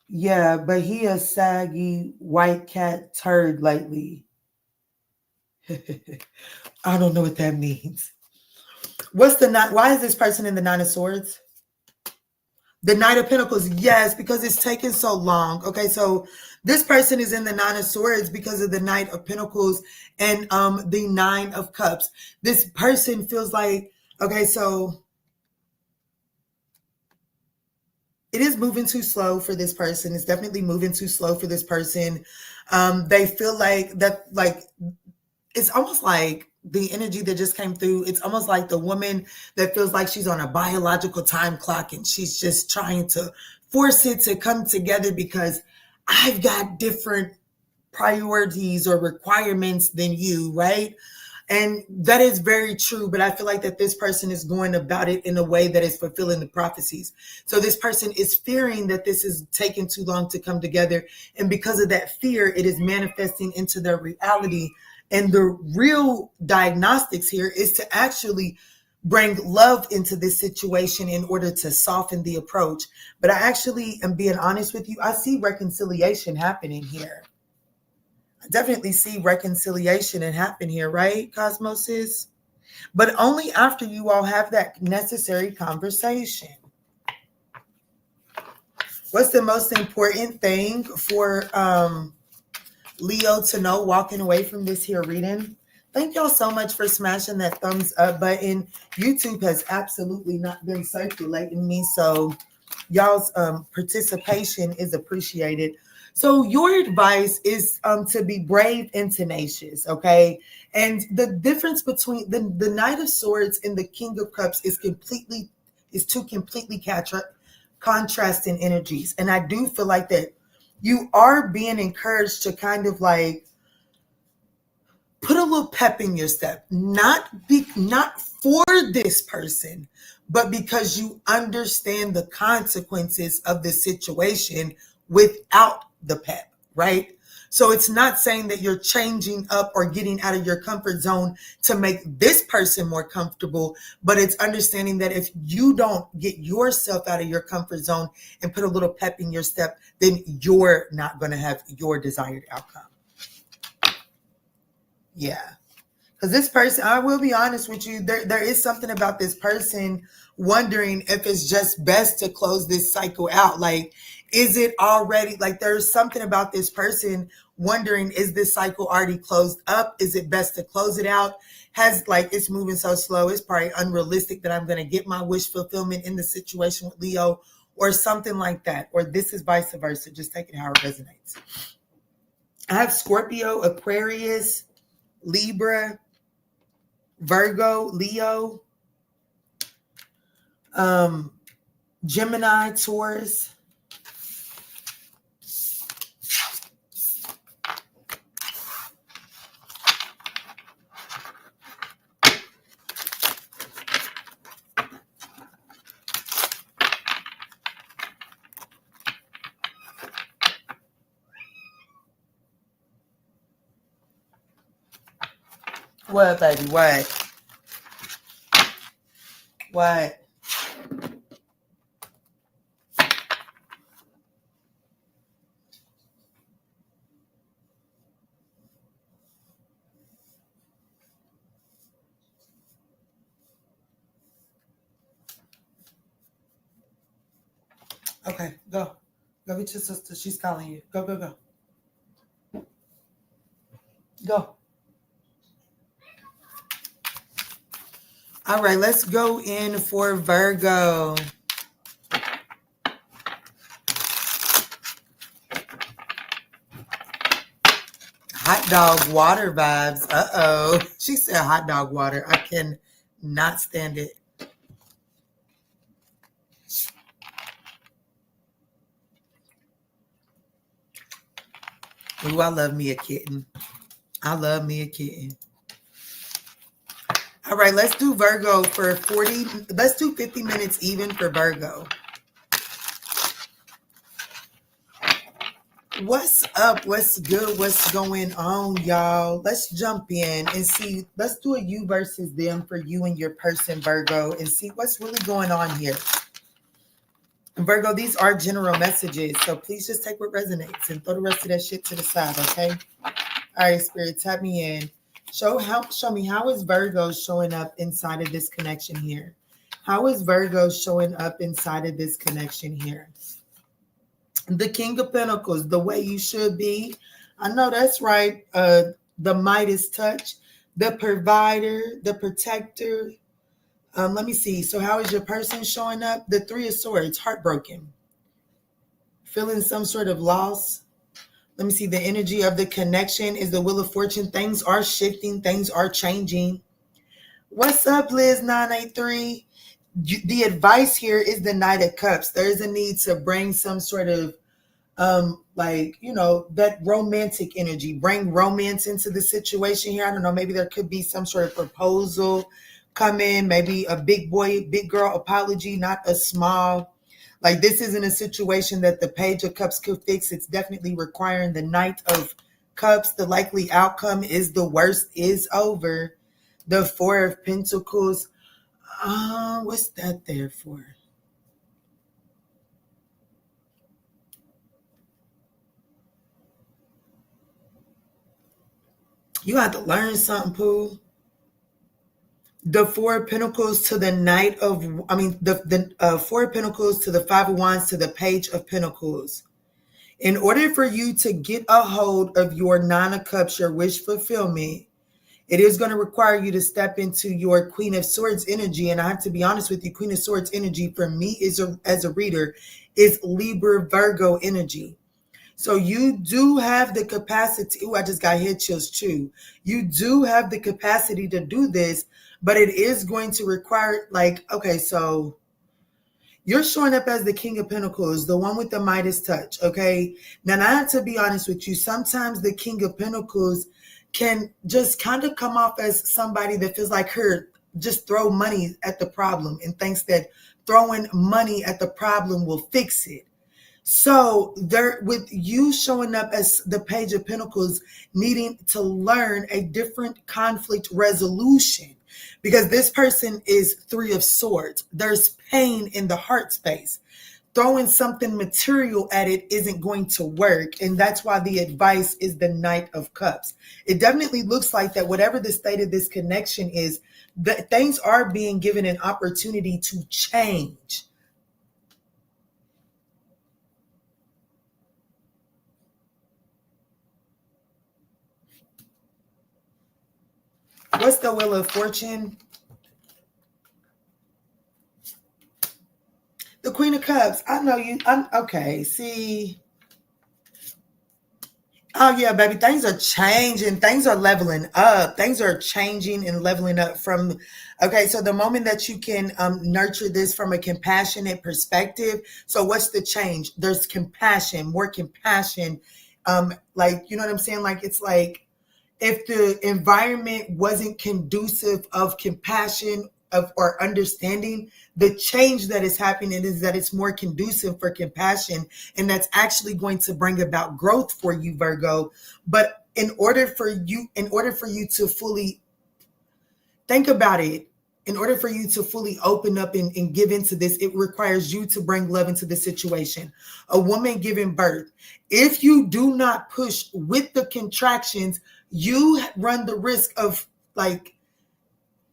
Yeah, but he a saggy white cat turd lately. I don't know what that means. What's the Nine? Why is this person in the Nine of Swords? The Knight of Pentacles. Yes, because it's taken so long. Okay, so this person is in the Nine of Swords because of the Knight of Pentacles and the Nine of Cups. This person feels like, okay, so it is moving too slow for this person. It's definitely moving too slow for this person. They feel like that, like, it's almost like the energy that just came through, it's almost like the woman that feels like she's on a biological time clock and she's just trying to force it to come together because I've got different priorities or requirements than you, right? And that is very true, but I feel like that this person is going about it in a way that is fulfilling the prophecies. So this person is fearing that this is taking too long to come together. And because of that fear, it is manifesting into their reality. And the real diagnostics here is to actually bring love into this situation in order to soften the approach. But I actually am being honest with you. I see reconciliation happening here. I definitely see reconciliation and happen here, right, Cosmoses? But only after you all have that necessary conversation. What's the most important thing for Leo to know walking away from this here reading? Thank y'all so much for smashing that thumbs up button. YouTube has absolutely not been circulating me, so y'all's participation is appreciated. So your advice is to be brave and tenacious, okay? And the difference between the Knight of Swords and the King of Cups is two completely contrasting energies. And I do feel like that you are being encouraged to kind of like put a little pep in your step, not for this person, but because you understand the consequences of the situation without the pep, right? So it's not saying that you're changing up or getting out of your comfort zone to make this person more comfortable, but it's understanding that if you don't get yourself out of your comfort zone and put a little pep in your step, then you're not going to have your desired outcome. Yeah. Because this person, I will be honest with you, there is something about this person wondering if it's just best to close this cycle out. Like, is it already, like there's something about this person wondering, is this cycle already closed up? Is it best to close it out? It's moving so slow, it's probably unrealistic that I'm going to get my wish fulfillment in the situation with Leo or something like that. Or this is vice versa. Just take it how it resonates. I have Scorpio, Aquarius, Libra, Virgo, Leo, Gemini, Taurus. What, baby? What? What? Okay, go. Go get your sister. She's calling you. Go, go, go. Go. All right, let's go in for Virgo. Hot dog water vibes. Uh-oh. She said hot dog water. I can not stand it. Ooh, I love me a kitten. I love me a kitten. All right, let's do Virgo for 40. Let's do 50 minutes even for Virgo. What's up? What's good? What's going on, y'all? Let's jump in and see. Let's do a you versus them for you and your person, Virgo, and see what's really going on here. Virgo, these are general messages, so please just take what resonates and throw the rest of that shit to the side, okay? All right, Spirit, tap me in. Show me how is Virgo showing up inside of this connection here? How is Virgo showing up inside of this connection here? The King of Pentacles, the way you should be. I know that's right. The Midas touch, the provider, the protector. Let me see. So how is your person showing up? The Three of Swords, heartbroken. Feeling some sort of loss. Let me see. The energy of the connection is the Wheel of Fortune. Things are shifting. Things are changing. What's up, Liz 983? The advice here is the Knight of Cups. There is a need to bring some sort of that romantic energy, bring romance into the situation here. I don't know, maybe there could be some sort of proposal come in, maybe a big boy, big girl apology, not a small. Like, this isn't a situation that the Page of Cups could fix. It's definitely requiring the Knight of Cups. The likely outcome is the worst is over. The Four of Pentacles. What's that there for? You have to learn something, Pooh. The Four of Pentacles to the Knight of, the Four of Pentacles to the Five of Wands to the Page of Pentacles. In order for you to get a hold of your Nine of Cups, your wish fulfillment, it is going to require you to step into your Queen of Swords energy. And I have to be honest with you, Queen of Swords energy for me as a reader is Libra Virgo energy. So you do have the capacity. Oh, I just got head chills too. You do have the capacity to do this, but it is going to require, okay, so you're showing up as the King of Pentacles, the one with the Midas touch, okay? Now, I have to be honest with you. Sometimes the King of Pentacles can just kind of come off as somebody that feels like her just throw money at the problem and thinks that throwing money at the problem will fix it. So there, with you showing up as the Page of Pentacles, needing to learn a different conflict resolution, because this person is Three of Swords. There's pain in the heart space. Throwing something material at it isn't going to work. And that's why the advice is the Knight of Cups. It definitely looks like that whatever the state of this connection is, that things are being given an opportunity to change. What's the Wheel of Fortune? The Queen of Cups. I know you. Okay, see. Oh, yeah, baby. Things are changing. Things are leveling up. Things are changing and leveling up from, okay, so the moment that you can nurture this from a compassionate perspective. So what's the change? There's compassion, more compassion. You know what I'm saying? Like, it's like, if the environment wasn't conducive of compassion or understanding, the change that is happening is that it's more conducive for compassion, and that's actually going to bring about growth for you, Virgo. But in order for you to fully think about it, in order for you to fully open up and give into this, it requires you to bring love into the situation. A woman giving birth, if you do not push with the contractions, you run the risk of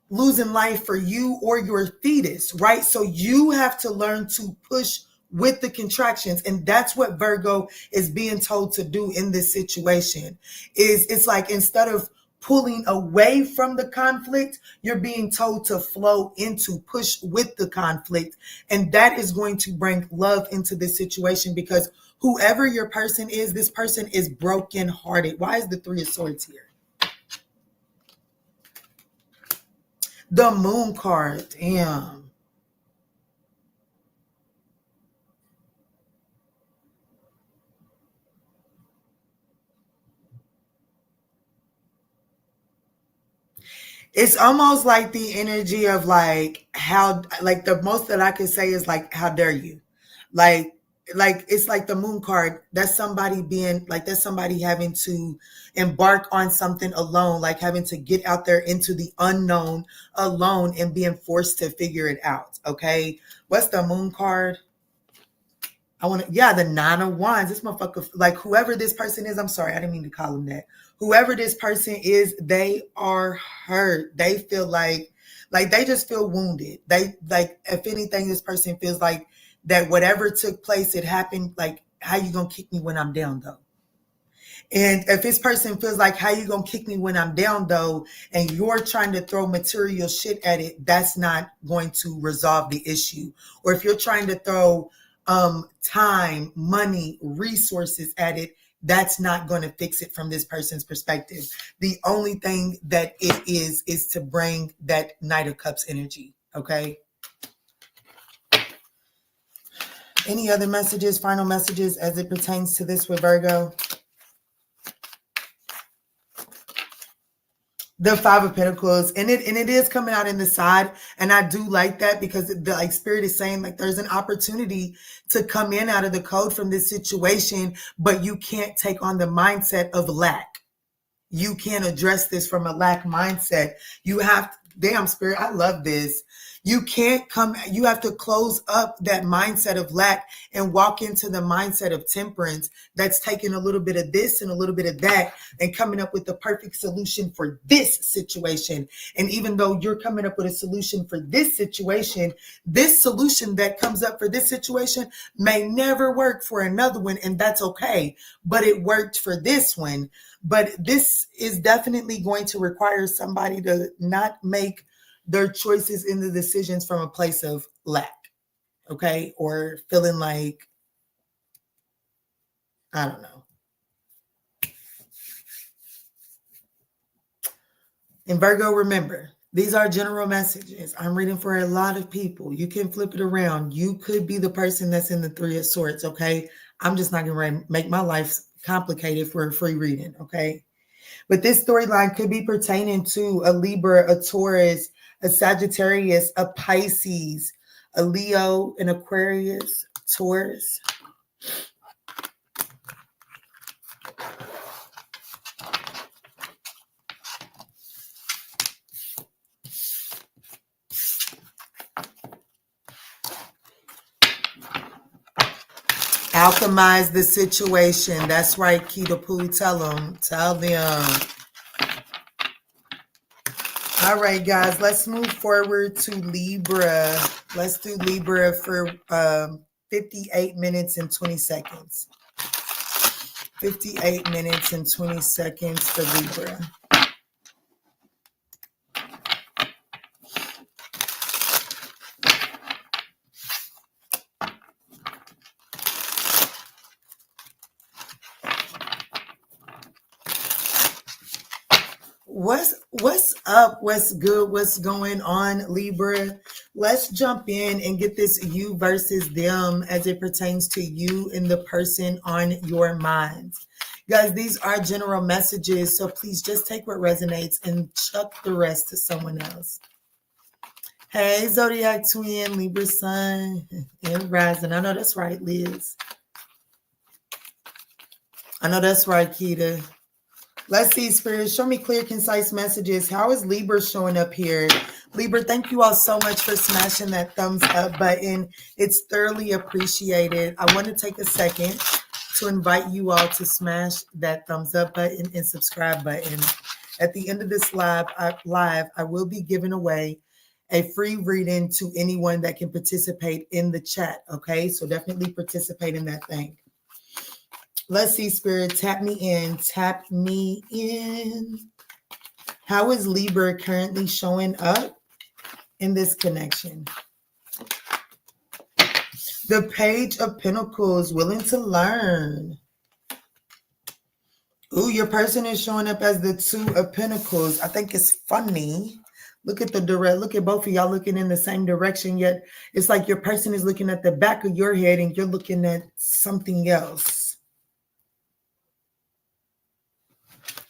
losing life for you or your fetus, right? So you have to learn to push with the contractions. And that's what Virgo is being told to do in this situation. It's like, instead of pulling away from the conflict, you're being told to flow into, push with the conflict. And that is going to bring love into this situation, because whoever your person is, this person is brokenhearted. Why is the Three of Swords here? The Moon card, damn. It's almost like the energy of the most that I can say is how dare you? Like it's like the Moon card. That's somebody that's somebody having to embark on something alone, like having to get out there into the unknown alone and being forced to figure it out. Okay. What's the Moon card? The Nine of Wands. This motherfucker, whoever this person is, I'm sorry, I didn't mean to call him that. Whoever this person is, they are hurt. They feel like they just feel wounded. If anything, this person feels like that whatever took place, it happened. How you gonna kick me when I'm down though? And if this person feels like, how you gonna kick me when I'm down though, and you're trying to throw material shit at it, that's not going to resolve the issue. Or if you're trying to throw time, money, resources at it, that's not going to fix it from this person's perspective. The only thing that it is to bring that Knight of Cups energy. Okay. Any other messages, final messages as it pertains to this with Virgo? The Five of Pentacles, and it is coming out in the side, and I do like that because the like spirit is saying like there's an opportunity to come in out of the code from this situation, but you can't take on the mindset of lack. You can't address this from a lack mindset. You have to, damn spirit, I love this. You can't come, you have to close up that mindset of lack and walk into the mindset of temperance that's taking a little bit of this and a little bit of that and coming up with the perfect solution for this situation. And even though you're coming up with a solution for this situation that comes up for this situation may never work for another one, and that's okay. But it worked for this one. But this is definitely going to require somebody to not make their choices in the decisions from a place of lack, okay? Or feeling like, I don't know. And Virgo, remember, these are general messages. I'm reading for a lot of people. You can flip it around. You could be the person that's in the Three of Swords, okay? I'm just not going to make my life complicated for a free reading, okay? But this storyline could be pertaining to a Libra, a Taurus, a Sagittarius, a Pisces, a Leo, an Aquarius, Taurus. Alchemize the situation. That's right, Keita Poo. Tell them. All right, guys, let's move forward to Libra. Let's do Libra for 58 minutes and 20 seconds. 58 minutes and 20 seconds for Libra. What's up? What's good? What's going on, Libra? Let's jump in and get this you versus them as it pertains to you and the person on your minds. Guys, these are general messages, so please just take what resonates and chuck the rest to someone else. Hey, Zodiac Twin, Libra Sun, and Rising. I know that's right, Liz. I know that's right, Keita. Let's see, Spirit. Show me clear, concise messages. How is Libra showing up here? Libra, thank you all so much for smashing that thumbs up button. It's thoroughly appreciated. I want to take a second to invite you all to smash that thumbs up button and subscribe button. At the end of this live, I will be giving away a free reading to anyone that can participate in the chat, okay? So definitely participate in that thing. Let's see, Spirit. Tap me in. Tap me in. How is Libra currently showing up in this connection? The Page of Pentacles, willing to learn. Ooh, your person is showing up as the Two of Pentacles. I think it's funny. Look at look at both of y'all looking in the same direction, yet it's like your person is looking at the back of your head and you're looking at something else.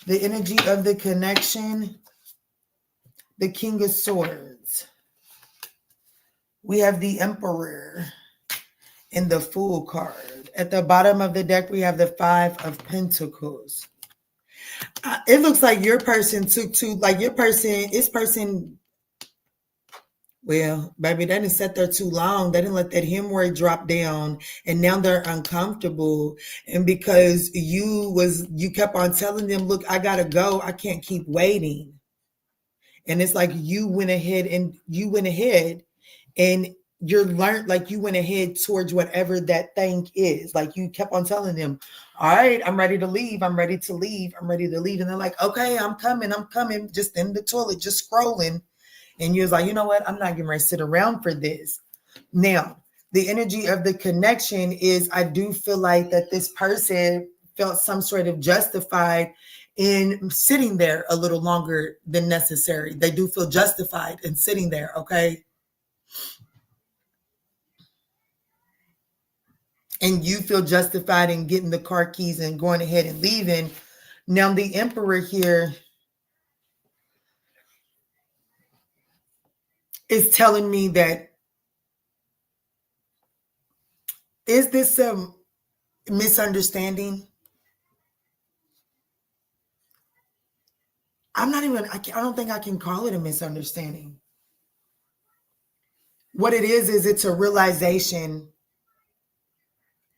The energy of the connection, the King of Swords. We have the Emperor in the Fool card. At the bottom of the deck, we have the Five of Pentacles. It looks like your person well, baby, they didn't sit there too long. They didn't let that hemorrhoid drop down, and now they're uncomfortable. And because you kept on telling them, look, I gotta go. I can't keep waiting. And it's like you went ahead and you went ahead towards whatever that thing is. Like you kept on telling them, all right, I'm ready to leave. I'm ready to leave. I'm ready to leave. And they're like, okay, I'm coming. Just in the toilet, just scrolling. And you're like, you know what? I'm not getting ready to sit around for this. Now, the energy of the connection is I do feel like that this person felt some sort of justified in sitting there a little longer than necessary. They do feel justified in sitting there, okay? And you feel justified in getting the car keys and going ahead and leaving. Now the Emperor here is telling me that, is this a misunderstanding? I don't think I can call it a misunderstanding. What it is it's a realization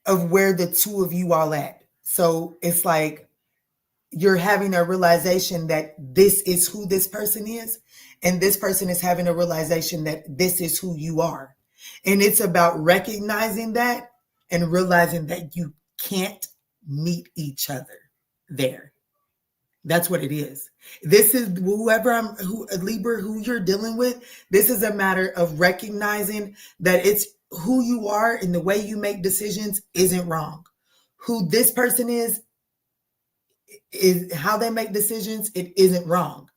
of where the two of you all at. So it's like you're having a realization that this is who this person is, and this person is having a realization that this is who you are. And it's about recognizing that and realizing that you can't meet each other there. That's what it is. This is Libra, who you're dealing with. This is a matter of recognizing that it's who you are and the way you make decisions isn't wrong. Who this person is how they make decisions. It isn't wrong.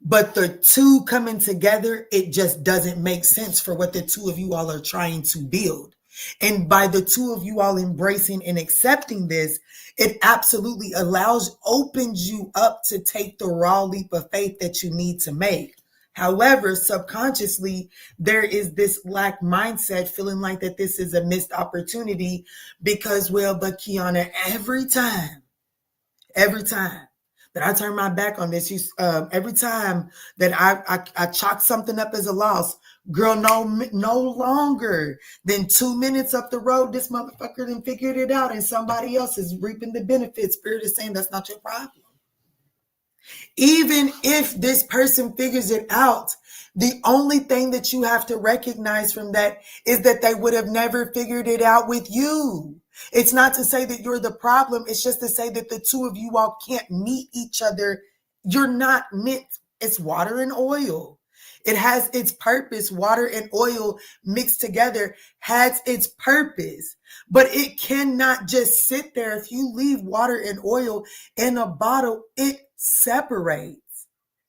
But the two coming together, it just doesn't make sense for what the two of you all are trying to build. And by the two of you all embracing and accepting this, it absolutely opens you up to take the raw leap of faith that you need to make. However, subconsciously, there is this lack mindset feeling like that this is a missed opportunity because, well, but Kiana, every time that I turn my back on this, every time that I chalk something up as a loss, girl, no longer than 2 minutes up the road, this motherfucker done figured it out and somebody else is reaping the benefits. Spirit is saying that's not your problem. Even if this person figures it out, the only thing that you have to recognize from that is that they would have never figured it out with you. It's not to say that you're the problem. It's just to say that the two of you all can't meet each other. You're not meant. It's water and oil. It has its purpose. Water and oil mixed together has its purpose, but it cannot just sit there. If you leave water and oil in a bottle, it separates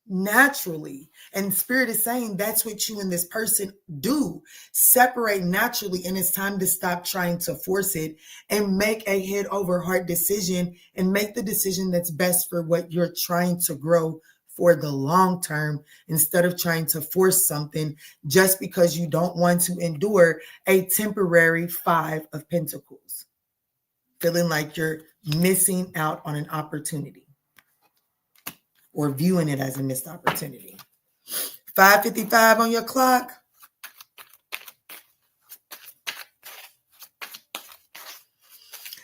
naturally. And Spirit is saying that's what you and this person do, separate naturally. And it's time to stop trying to force it and make a head over heart decision and make the decision that's best for what you're trying to grow for the long term, instead of trying to force something just because you don't want to endure a temporary 5 of Pentacles, feeling like you're missing out on an opportunity or viewing it as a missed opportunity. 5:55 on your clock.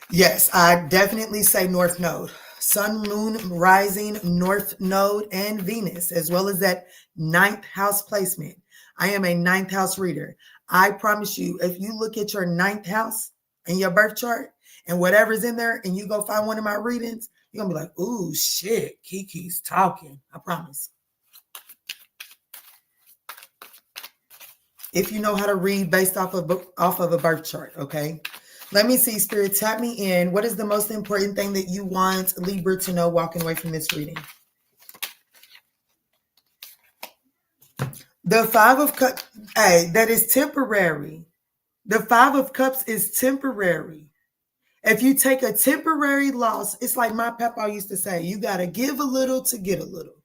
Yes, I definitely say North Node. Sun, Moon, Rising, North Node, and Venus, as well as that 9th house placement. I am a 9th house reader. I promise you, if you look at your 9th house in your birth chart and whatever's in there and you go find one of my readings, you're going to be like, ooh, shit, Kiki's talking. I promise. If you know how to read based off of a birth chart, okay? Let me see, Spirit, tap me in. What is the most important thing that you want Libra to know walking away from this reading? The 5 of Cups, that is temporary. The 5 of Cups is temporary. If you take a temporary loss, it's like my papa used to say, you got to give a little to get a little.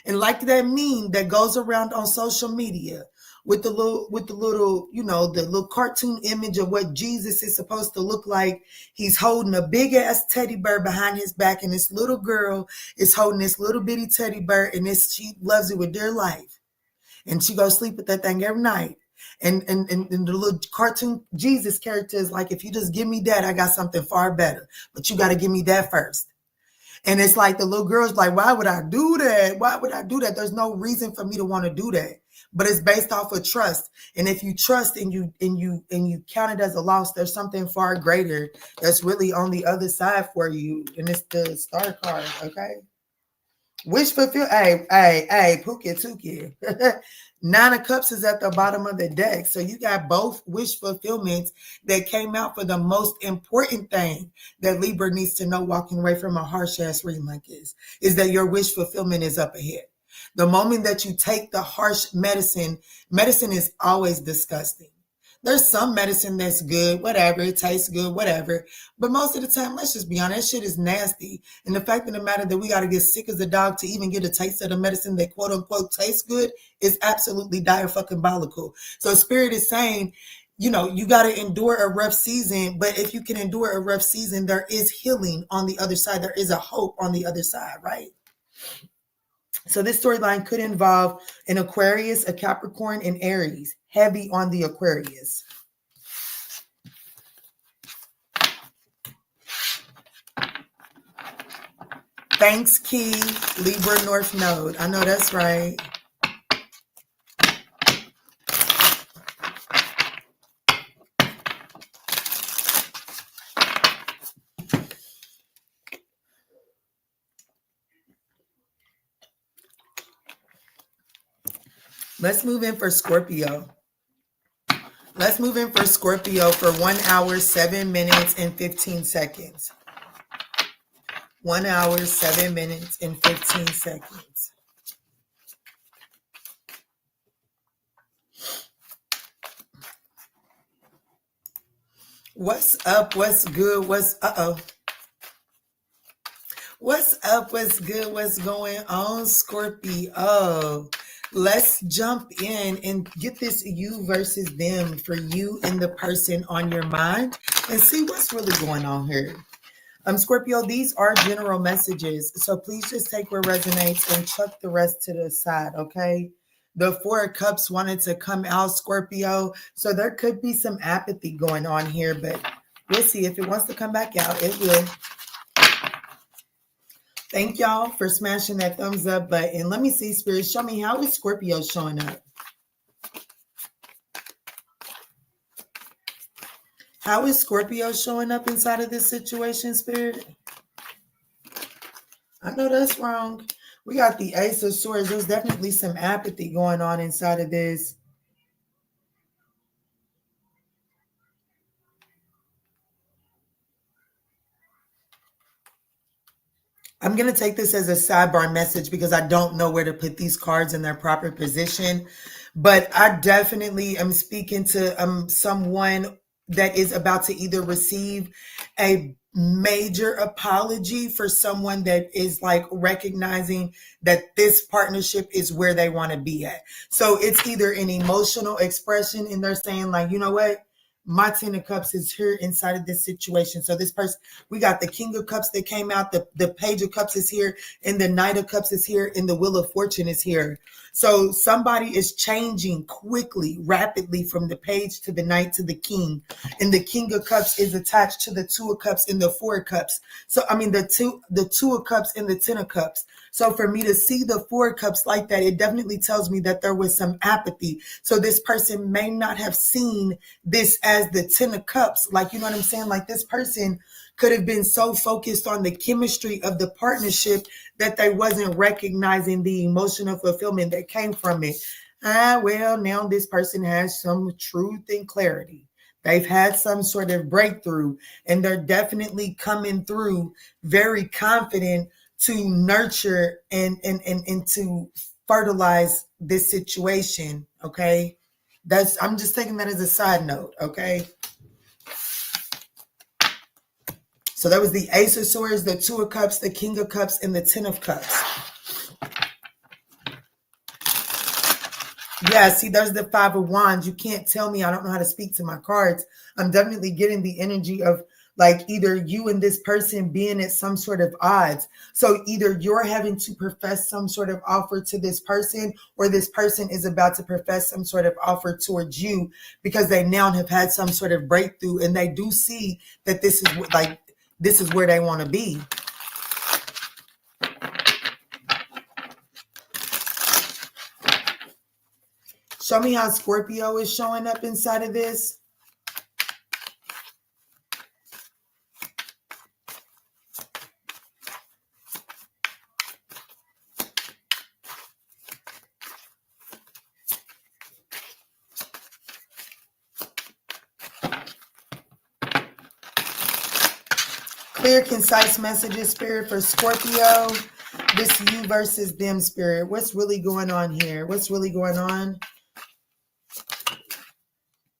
And like that meme that goes around on social media with the little, you know, the little cartoon image of what Jesus is supposed to look like. He's holding a big ass teddy bear behind his back, and this little girl is holding this little bitty teddy bear, and she loves it with dear life. And she goes sleep with that thing every night. And the little cartoon Jesus character is like, if you just give me that, I got something far better. But you got to give me that first. And it's like the little girl's like, why would I do that? Why would I do that? There's no reason for me to want to do that. But it's based off of trust. And if you trust and you count it as a loss, there's something far greater that's really on the other side for you. And it's the Star card, okay? Wish fulfill. Hey, Pookie Tookie. 9 of Cups is at the bottom of the deck. So you got both wish fulfillments that came out for the most important thing that Libra needs to know walking away from a harsh ass reading like this is that your wish fulfillment is up ahead. The moment that you take the harsh medicine is always disgusting. There's some medicine that's good, whatever, it tastes good, whatever. But most of the time, let's just be honest, that shit is nasty. And the fact of the matter that we got to get sick as a dog to even get a taste of the medicine that quote unquote tastes good is absolutely diabolical. So Spirit is saying, you know, you got to endure a rough season, but if you can endure a rough season, there is healing on the other side. There is a hope on the other side, right? So this storyline could involve an Aquarius, a Capricorn, and Aries, heavy on the Aquarius. Thanks, Key, Libra North Node. I know that's right. Let's move in for Scorpio. Let's move in for Scorpio for 1 hour, 7 minutes, and 15 seconds. 1 hour, 7 minutes, and 15 seconds. What's up? What's good? What's What's up? What's good? What's going on, Scorpio? Let's jump in and get this you versus them for you and the person on your mind and see what's really going on here. Scorpio, these are general messages, so please just take what resonates and chuck the rest to the side, okay? The 4 of Cups wanted to come out, Scorpio, so there could be some apathy going on here, but we'll see. If it wants to come back out, it will. Thank y'all for smashing that thumbs up button. Let me see, Spirit. Show me, how is Scorpio showing up? How is Scorpio showing up inside of this situation, Spirit? I know that's wrong. We got the Ace of Swords. There's definitely some apathy going on inside of this. I'm going to take this as a sidebar message because I don't know where to put these cards in their proper position. But I definitely am speaking to someone that is about to either receive a major apology for someone that is like recognizing that this partnership is where they want to be at. So it's either an emotional expression and they're saying like, you know what? My 10 of Cups is here inside of this situation. So this person, we got the King of Cups that came out, the Page of Cups is here, and the Knight of Cups is here, and the Wheel of Fortune is here. So somebody is changing quickly, rapidly from the Page to the Knight to the King. And the King of Cups is attached to the 2 of Cups and the 4 of Cups. So I mean the two of Cups and the 10 of Cups. So for me to see the 4 of Cups like that, it definitely tells me that there was some apathy. So this person may not have seen this as the 10 of Cups. Like, you know what I'm saying? Like this person could have been so focused on the chemistry of the partnership that they wasn't recognizing the emotional fulfillment that came from it. Well, now this person has some truth and clarity. They've had some sort of breakthrough, and they're definitely coming through very confident to nurture and to fertilize this situation. Okay. I'm just taking that as a side note. Okay. So that was the Ace of Swords, the 2 of Cups, the King of Cups, and the 10 of Cups. Yeah, see, there's the 5 of Wands. You can't tell me I don't know how to speak to my cards. I'm definitely getting the energy of like either you and this person being at some sort of odds. So either you're having to profess some sort of offer to this person, or this person is about to profess some sort of offer towards you because they now have had some sort of breakthrough and they do see that this is where they want to be. Show me how Scorpio is showing up inside of this. Clear, concise messages, Spirit, for Scorpio. This you versus them, Spirit. What's really going on here? What's really going on?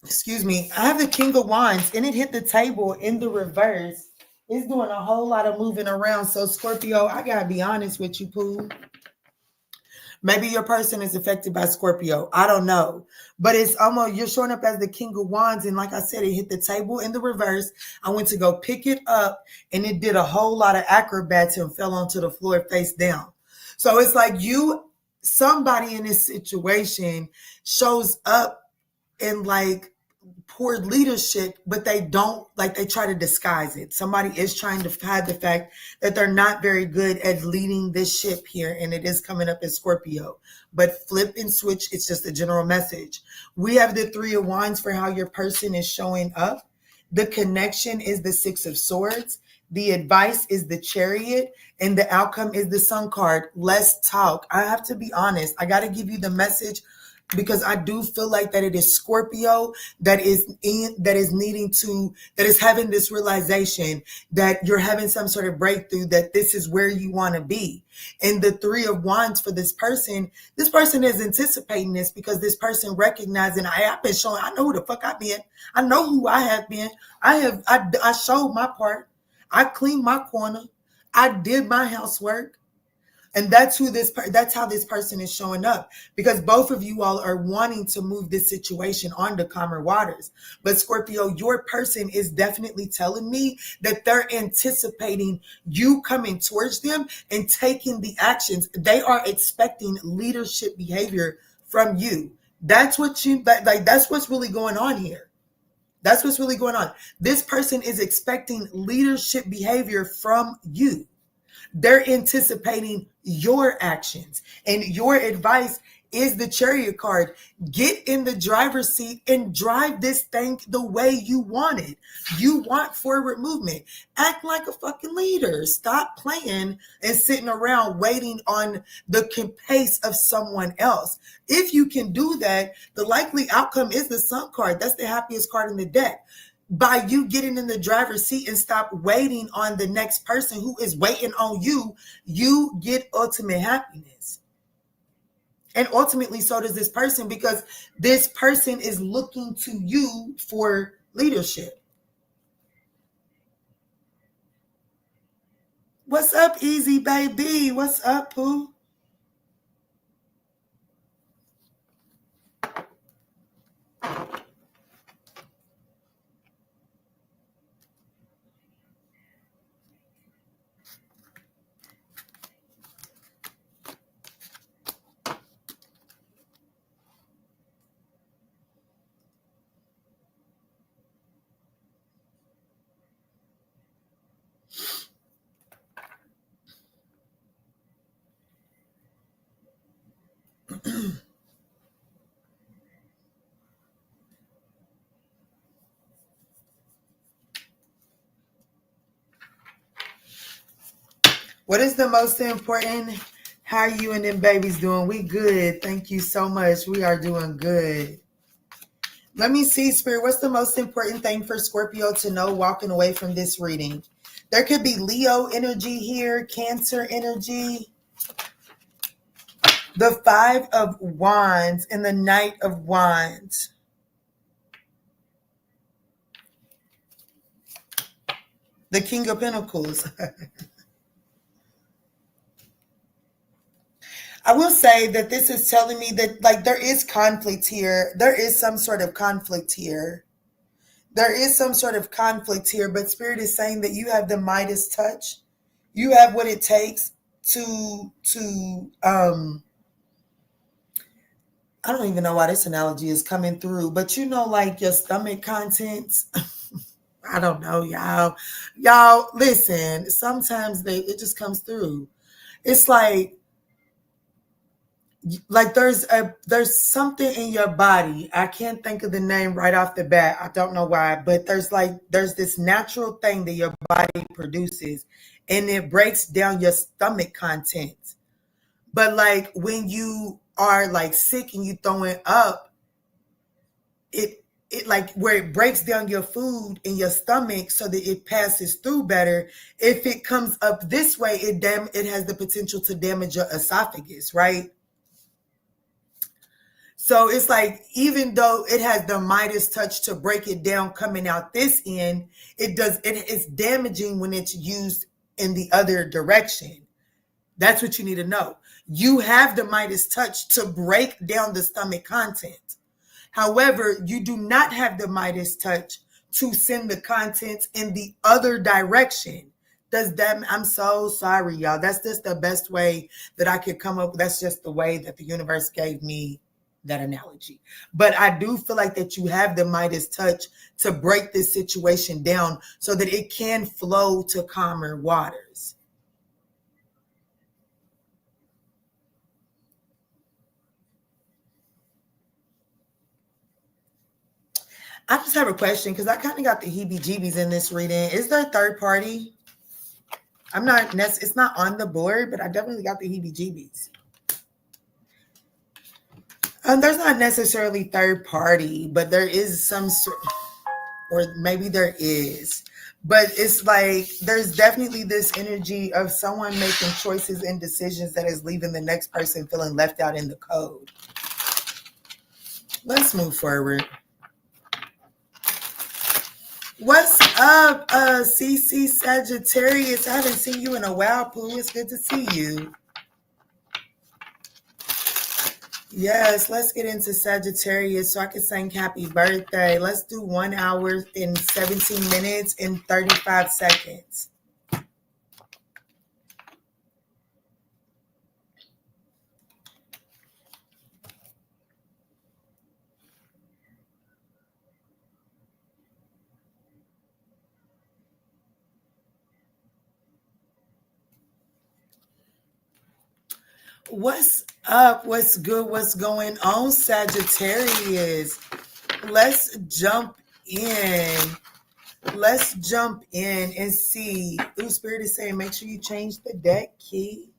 Excuse me. I have the King of Wands, and it hit the table in the reverse. It's doing a whole lot of moving around. So, Scorpio, I got to be honest with you, Pooh. Maybe your person is affected by Scorpio. I don't know. But it's almost, you're showing up as the King of Wands. And like I said, it hit the table in the reverse. I went to go pick it up and it did a whole lot of acrobats and fell onto the floor face down. So it's like somebody in this situation shows up in like poor leadership, but they don't, like, they try to disguise it. Somebody is trying to hide the fact that they're not very good at leading this ship here, and it is coming up as Scorpio. But flip and switch, it's just a general message. We have the Three of Wands for how your person is showing up. The connection is the Six of Swords. The advice is the Chariot, and the outcome is the Sun card. Let's talk. I have to be honest. I got to give you the message, because I do feel like that it is Scorpio that is having this realization that you're having some sort of breakthrough, that this is where you want to be. And the Three of Wands for this person is anticipating this, because this person recognizing, I've been showing, I know who the fuck I've been. I know who I have been. I showed my part. I cleaned my corner. I did my housework. And that's how this person is showing up, because both of you all are wanting to move this situation onto calmer waters. But Scorpio, your person is definitely telling me that they're anticipating you coming towards them and taking the actions. They are expecting leadership behavior from you. That's what's really going on here. That's what's really going on. This person is expecting leadership behavior from you. They're anticipating your actions, and your advice is the Chariot card. Get in the driver's seat and drive this thing the way you want it. You want forward movement. Act like a fucking leader. Stop playing and sitting around waiting on the pace of someone else. If you can do that, the likely outcome is the Sun card. That's the happiest card in the deck. By you getting in the driver's seat and stop waiting on the next person who is waiting on you, you get ultimate happiness. And ultimately, so does this person, because this person is looking to you for leadership. What's up, Easy Baby? What's up, Pooh? What is the most important? How are you and them babies doing? We good. Thank you so much. We are doing good. Let me see, Spirit. What's the most important thing for Scorpio to know walking away from this reading? There could be Leo energy here, Cancer energy. The Five of Wands and the Knight of Wands. The King of Pentacles. I will say that this is telling me that, like, there is conflict here. There is some sort of conflict here. There is some sort of conflict here, but Spirit is saying that you have the Midas touch. You have what it takes to I don't even know why this analogy is coming through, but you know, like your stomach contents. I don't know, y'all. Y'all, listen, sometimes it just comes through. It's like there's something in your body. I can't think of the name right off the bat. I don't know why, but there's this natural thing that your body produces, and it breaks down your stomach contents. But like when you are like sick and you throw it up, it like where it breaks down your food in your stomach so that it passes through better. If it comes up this way, it has the potential to damage your esophagus, right? So it's like, even though it has the Midas touch to break it down coming out this end, it's damaging when it's used in the other direction. That's what you need to know. You have the Midas touch to break down the stomach content. However, you do not have the Midas touch to send the contents in the other direction. I'm so sorry, y'all. That's just the best way that I could come up with. That's just the way that the universe gave me that analogy. But I do feel like that you have the Midas touch to break this situation down so that it can flow to calmer waters. I just have a question because I kind of got the heebie-jeebies in this reading. Is there a third party? It's not on the board, but I definitely got the heebie-jeebies. There's not necessarily third party, but there is some sort, or maybe there is. But it's like there's definitely this energy of someone making choices and decisions that is leaving the next person feeling left out in the cold. Let's move forward. What's up, CC Sagittarius? I haven't seen you in a while, Pooh. It's good to see you. Yes, let's get into Sagittarius so I can sing happy birthday. Let's do 1 hour and 17 minutes and 35 seconds. What's up? What's good? What's going on, Sagittarius? Let's jump in. Let's jump in and see. Ooh, Spirit is saying, make sure you change the deck key.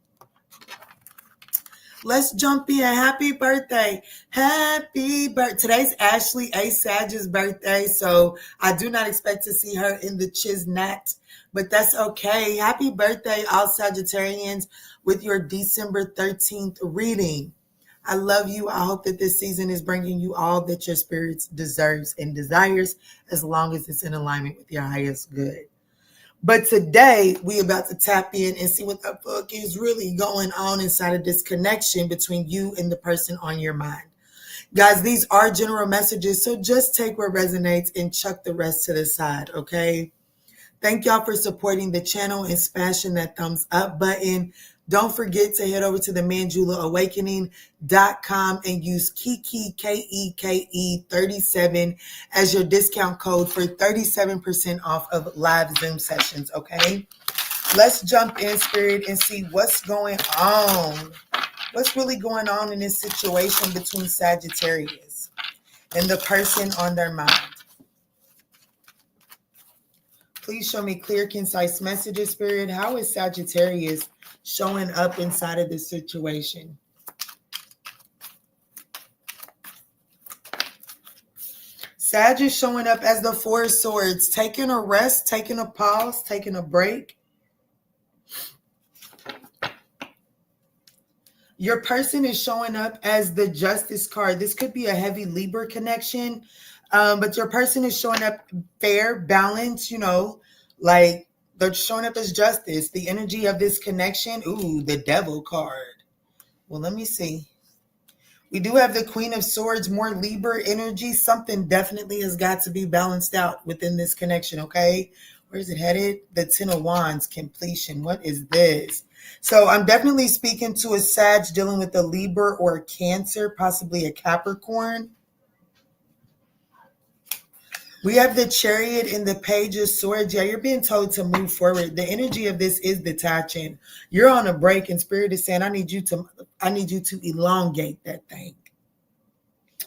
Let's jump in. Happy birthday. Happy birthday. Today's Ashley A. Sag's birthday, so I do not expect to see her in the Chisnat, but that's okay. Happy birthday, all Sagittarians, with your December 13th reading. I love you. I hope that this season is bringing you all that your spirits deserves and desires, as long as it's in alignment with your highest good. But today, we about to tap in and see what the fuck is really going on inside of this connection between you and the person on your mind. Guys, these are general messages, so just take what resonates and chuck the rest to the side, okay? Thank y'all for supporting the channel and smashing that thumbs up button. Don't forget to head over to the ManjulaAwakening.com and use Keke, Keke 37 as your discount code for 37% off of live Zoom sessions, okay? Let's jump in, Spirit, and see what's going on. What's really going on in this situation between Sagittarius and the person on their mind? Please show me clear, concise messages, Spirit. How is Sagittarius showing up inside of this situation? Sag is showing up as the Four of Swords, taking a rest, taking a pause, taking a break. Your person is showing up as the Justice card. This could be a heavy Libra connection, but your person is showing up fair, balanced, like they're showing up as justice. The energy of this connection, ooh, the Devil card. Well, let me see. We do have the Queen of Swords, more Libra energy. Something definitely has got to be balanced out within this connection, okay? Where is it headed? The Ten of Wands, completion. What is this? So I'm definitely speaking to a Sag dealing with a Libra or a Cancer, possibly a Capricorn. We have the Chariot and the Page of Swords. Yeah, you're being told to move forward. The energy of this is detaching. You're on a break, and Spirit is saying, I need you to elongate that thing.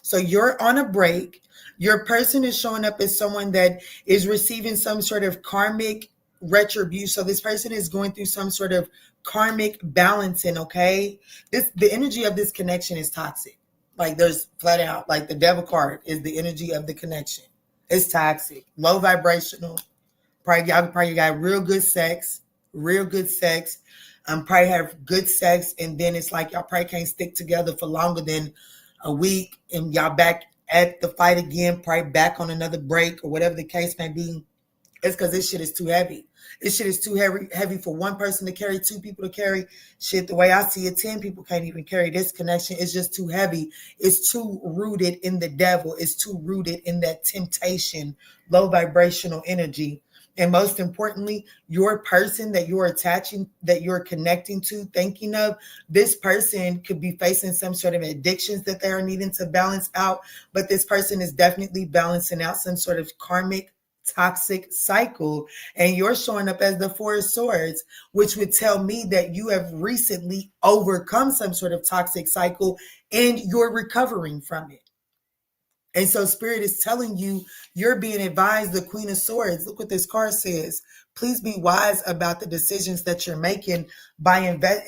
So you're on a break. Your person is showing up as someone that is receiving some sort of karmic retribution. So this person is going through some sort of karmic balancing, okay? The energy of this connection is toxic. Like there's flat out, like the devil card is the energy of the connection. It's toxic, low vibrational. Probably got real good sex, real good sex. Probably have good sex, and then it's like y'all probably can't stick together for longer than a week, and y'all back at the fight again, probably back on another break or whatever the case may be. It's because this shit is too heavy. This shit is too heavy for one person to carry, two people to carry. Shit, the way I see it, 10 people can't even carry this connection. It's just too heavy. It's too rooted in the devil. It's too rooted in that temptation, low vibrational energy. And most importantly, your person that you're attaching, that you're connecting to, thinking of, this person could be facing some sort of addictions that they are needing to balance out. But this person is definitely balancing out some sort of karmic toxic cycle, and you're showing up as the Four of Swords, which would tell me that you have recently overcome some sort of toxic cycle and you're recovering from it. And so spirit is telling you, you're being advised, the Queen of Swords. Look what this card says. Please be wise about the decisions that you're making by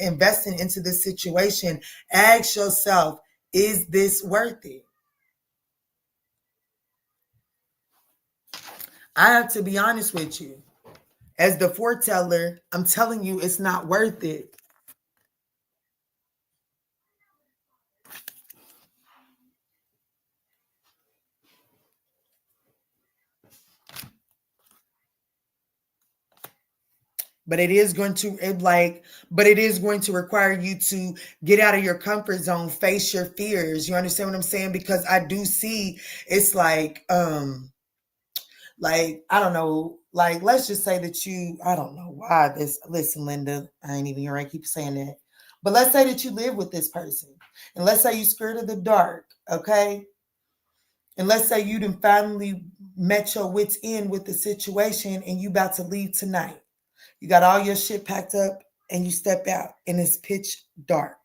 investing into this situation. Ask yourself, is this worth it? I have to be honest with you. As the foreteller, I'm telling you, it's not worth it. But it is going to require you to get out of your comfort zone, face your fears. You understand what I'm saying? Because I do see it's like I don't know, like let's just say that you, I don't know why this, listen, Linda, I ain't even here, I keep saying that. But let's say that you live with this person, and let's say you're scared of the dark, okay? And let's say you done finally met your wits end with the situation and you about to leave tonight. You got all your shit packed up and you step out and it's pitch dark.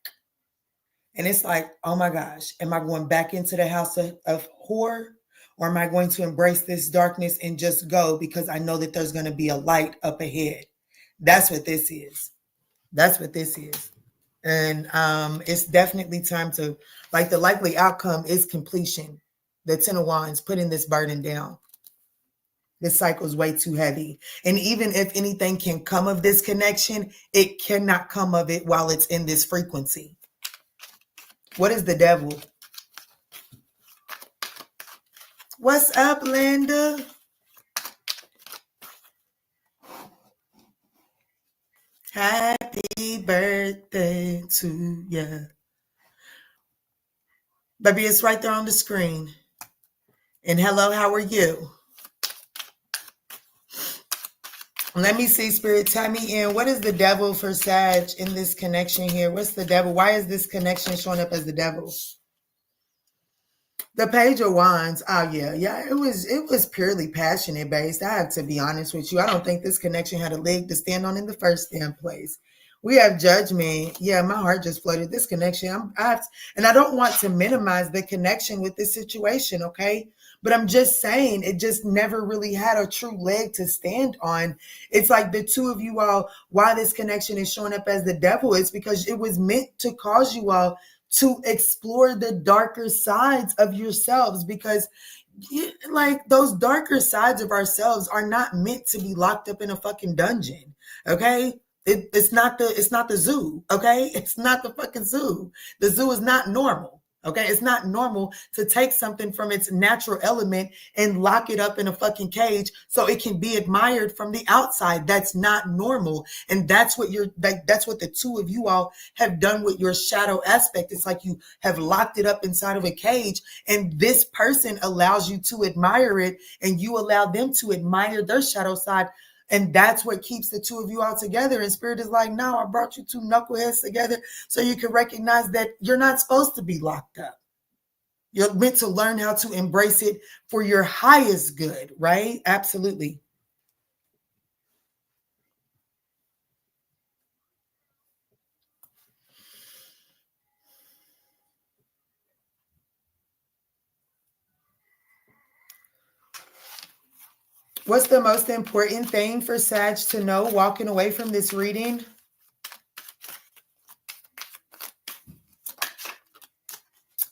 And it's like, oh my gosh, am I going back into the house of horror? Or am I going to embrace this darkness and just go because I know that there's going to be a light up ahead? That's what this is. That's what this is. And it's definitely time to, like, the likely outcome is completion. The Ten of Wands, putting this burden down. This cycle is way too heavy. And even if anything can come of this connection, it cannot come of it while it's in this frequency. What is the devil? What's up, Linda? Happy birthday to you. Baby, it's right there on the screen. And hello, how are you? Let me see, Spirit, tie me in. What is the devil for Sag in this connection here? What's the devil? Why is this connection showing up as the devil? The Page of Wands. Oh, yeah. It was purely passionate based. I have to be honest with you. I don't think this connection had a leg to stand on in the first damn place. We have Judgment. Yeah, my heart just flooded. This connection. And I don't want to minimize the connection with this situation, okay? But I'm just saying it just never really had a true leg to stand on. It's like the two of you all, why this connection is showing up as the devil, is because it was meant to cause you all to explore the darker sides of yourselves, because like those darker sides of ourselves are not meant to be locked up in a fucking dungeon. Okay. It's not the zoo. Okay. It's not the fucking zoo. The zoo is not normal. Okay. It's not normal to take something from its natural element and lock it up in a fucking cage so it can be admired from the outside. That's not normal. And that's what that's what the two of you all have done with your shadow aspect. It's like you have locked it up inside of a cage, and this person allows you to admire it, and you allow them to admire their shadow side. And that's what keeps the two of you all together. And Spirit is like, no, I brought you two knuckleheads together so you can recognize that you're not supposed to be locked up. You're meant to learn how to embrace it for your highest good, right? Absolutely. What's the most important thing for Sag to know walking away from this reading?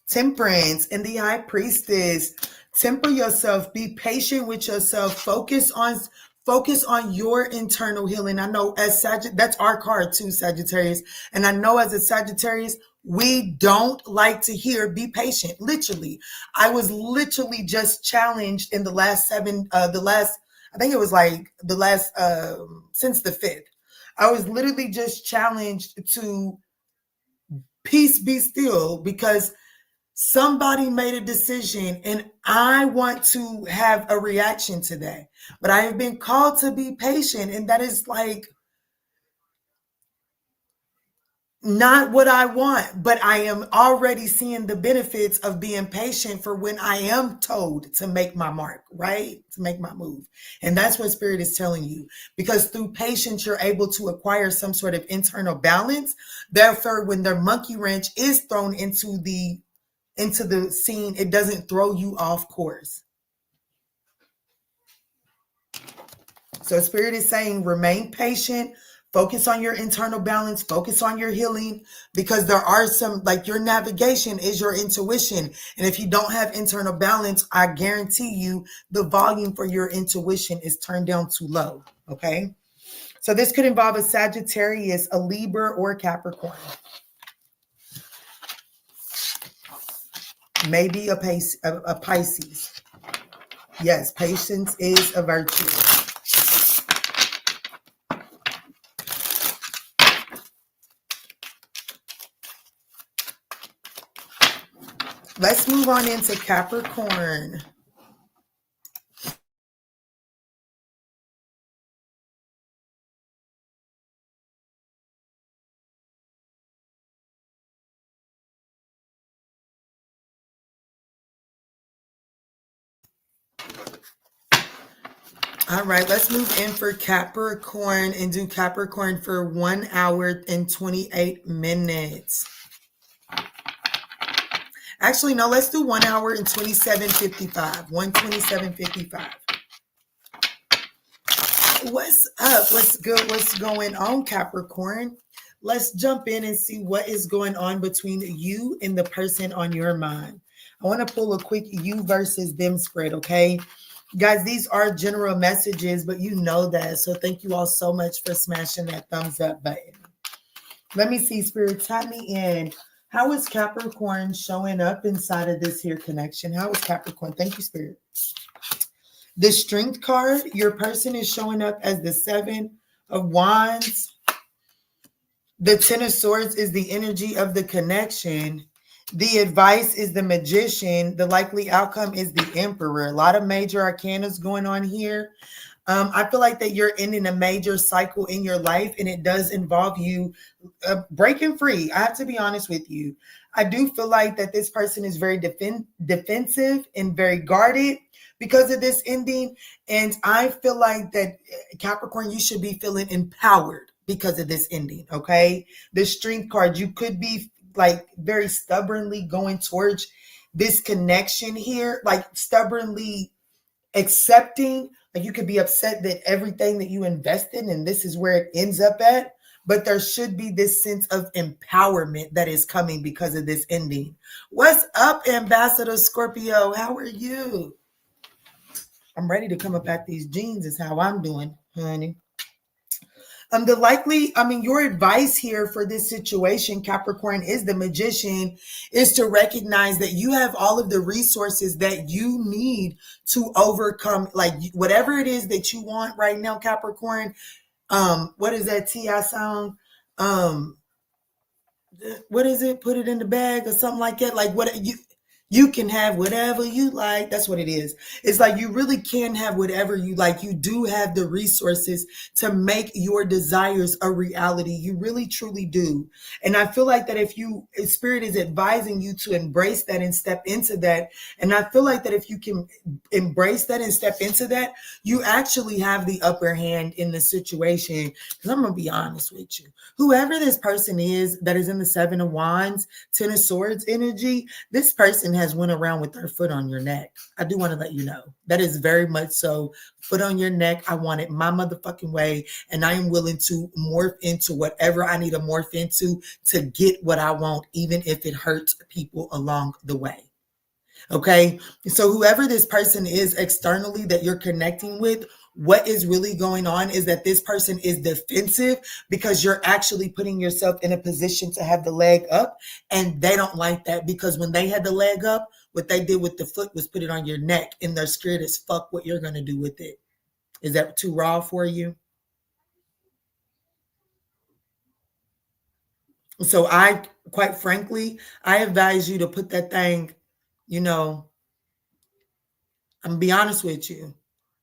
Temperance and the High Priestess. Temper yourself. Be patient with yourself. Focus on your internal healing. I know as that's our card too, Sagittarius. And I know as a Sagittarius, we don't like to hear be patient. Literally. I was literally just challenged in the last I think it was like the last since the 5th. I was literally just challenged to peace be still because somebody made a decision and I want to have a reaction to that. But I have been called to be patient, and that is like not what I want, but I am already seeing the benefits of being patient for when I am told to make my mark, right? To make my move. And that's what Spirit is telling you, because through patience, you're able to acquire some sort of internal balance. Therefore, when the monkey wrench is thrown into the scene, it doesn't throw you off course. So Spirit is saying, remain patient, focus on your internal balance, focus on your healing, because there are some, like your navigation is your intuition. And if you don't have internal balance, I guarantee you the volume for your intuition is turned down too low. Okay. So this could involve a Sagittarius, a Libra, or a Capricorn. Maybe a Pisces. Yes, patience is a virtue. Let's move on into Capricorn. All right, let's move in for Capricorn and do Capricorn for 1 hour and 28 minutes. Actually, no, let's do 1 hour and 27:55. 1:27:55. What's up? What's good? What's going on, Capricorn? Let's jump in and see what is going on between you and the person on your mind. I want to pull a quick you versus them spread, okay? Guys, these are general messages, but you know that. So thank you all so much for smashing that thumbs up button. Let me see, Spirit, tap me in. How is Capricorn showing up inside of this here connection? How is Capricorn? Thank you, Spirit. The Strength card, your person is showing up as the 7 of Wands. The 10 of Swords is the energy of the connection. The advice is the Magician. The likely outcome is the Emperor. A lot of major arcanas going on here. I feel like that you're ending a major cycle in your life, and it does involve you breaking free. I have to be honest with you. I do feel like that this person is very defensive and very guarded because of this ending. And I feel like that, Capricorn, you should be feeling empowered because of this ending, okay? The Strength card, you could be like very stubbornly going towards this connection here, like stubbornly accepting. Like you could be upset that everything that you invested and this is where it ends up at, but there should be this sense of empowerment that is coming because of this ending. What's up, Ambassador Scorpio? How are you? I'm ready to come up at these jeans is how I'm doing, honey. Your advice here for this situation, Capricorn, is the Magician, is to recognize that you have all of the resources that you need to overcome, like whatever it is that you want right now, Capricorn. What is that T.I. song? What is it? Put it in the bag or something like that. Like what you can have whatever you like. That's what it is. It's like you really can have whatever you like. You do have the resources to make your desires a reality. You really, truly do. And I feel like that if Spirit is advising you to embrace that and step into that. And I feel like that if you can embrace that and step into that, you actually have the upper hand in the situation. Because I'm going to be honest with you. Whoever this person is that is in the 7 of Wands, 10 of Swords energy, this person has went around with their foot on your neck. I do want to let you know that is very much so. Foot on your neck. I want it my motherfucking way. And I am willing to morph into whatever I need to morph into to get what I want, even if it hurts people along the way. Okay. So whoever this person is externally that you're connecting with, what is really going on is that this person is defensive because you're actually putting yourself in a position to have the leg up, and they don't like that because when they had the leg up, what they did with the foot was put it on your neck, and they're scared as fuck what you're going to do with it. Is that too raw for you? So quite frankly, I advise you to put that thing, I'm gonna be honest with you.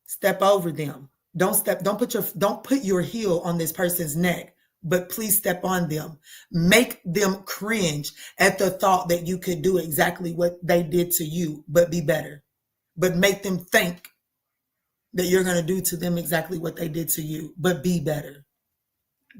Step over them. Don't put your heel on this person's neck, but please step on them. Make them cringe at the thought that you could do exactly what they did to you, but be better. But make them think that you're going to do to them exactly what they did to you, but be better.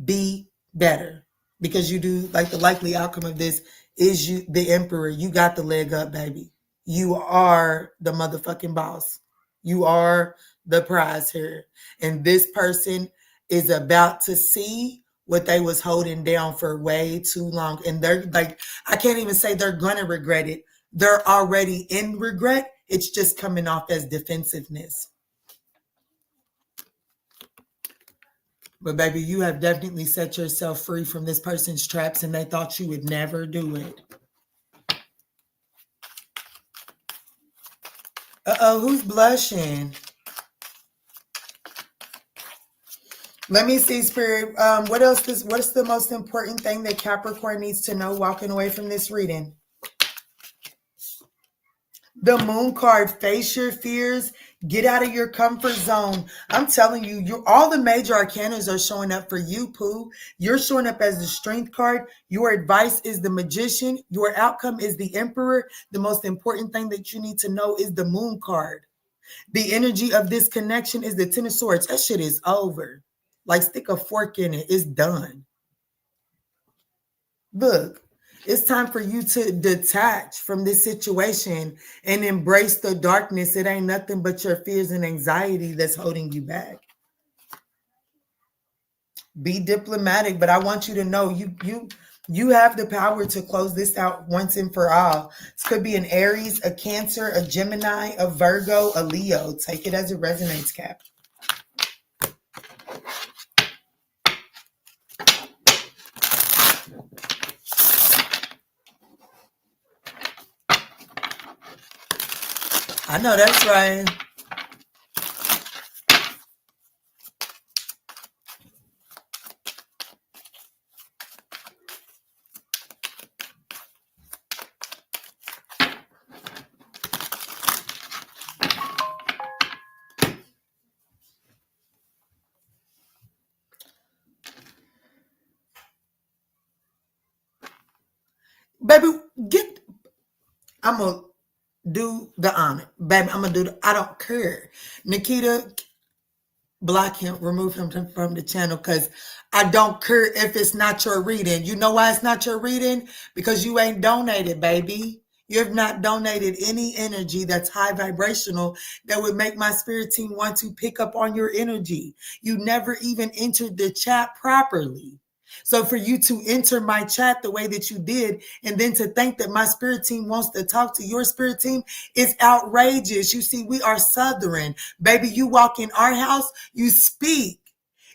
Be better. Because you do, like, the likely outcome of this is you, the emperor. You got the leg up, baby. You are the motherfucking boss. You are the prize here. And this person is about to see what they was holding down for way too long. And they're like, I can't even say they're going to regret it. They're already in regret. It's just coming off as defensiveness. But baby, you have definitely set yourself free from this person's traps, and they thought you would never do it. Uh-oh, who's blushing? Let me see, Spirit. What else? What's the most important thing that Capricorn needs to know walking away from this reading? The Moon card, face your fears, get out of your comfort zone. I'm telling you, all the major arcanas are showing up for you, Pooh. You're showing up as the Strength card. Your advice is the Magician. Your outcome is the Emperor. The most important thing that you need to know is the Moon card. The energy of this connection is the Ten of Swords. That shit is over. Like, stick a fork in it. It's done. Look. It's time for you to detach from this situation and embrace the darkness. It ain't nothing but your fears and anxiety that's holding you back. Be diplomatic, but I want you to know you have the power to close this out once and for all. This could be an Aries, a Cancer, a Gemini, a Virgo, a Leo. Take it as it resonates, Cap. I know that's right. Baby, I'm going to do the honor. Baby, I'm going to do I don't care. Nikita, block him, remove him from the channel, because I don't care if it's not your reading. You know why it's not your reading? Because you ain't donated, baby. You have not donated any energy that's high vibrational that would make my spirit team want to pick up on your energy. You never even entered the chat properly. So for you to enter my chat the way that you did, and then to think that my spirit team wants to talk to your spirit team, is outrageous. You see, we are Southern. Baby, you walk in our house, you speak.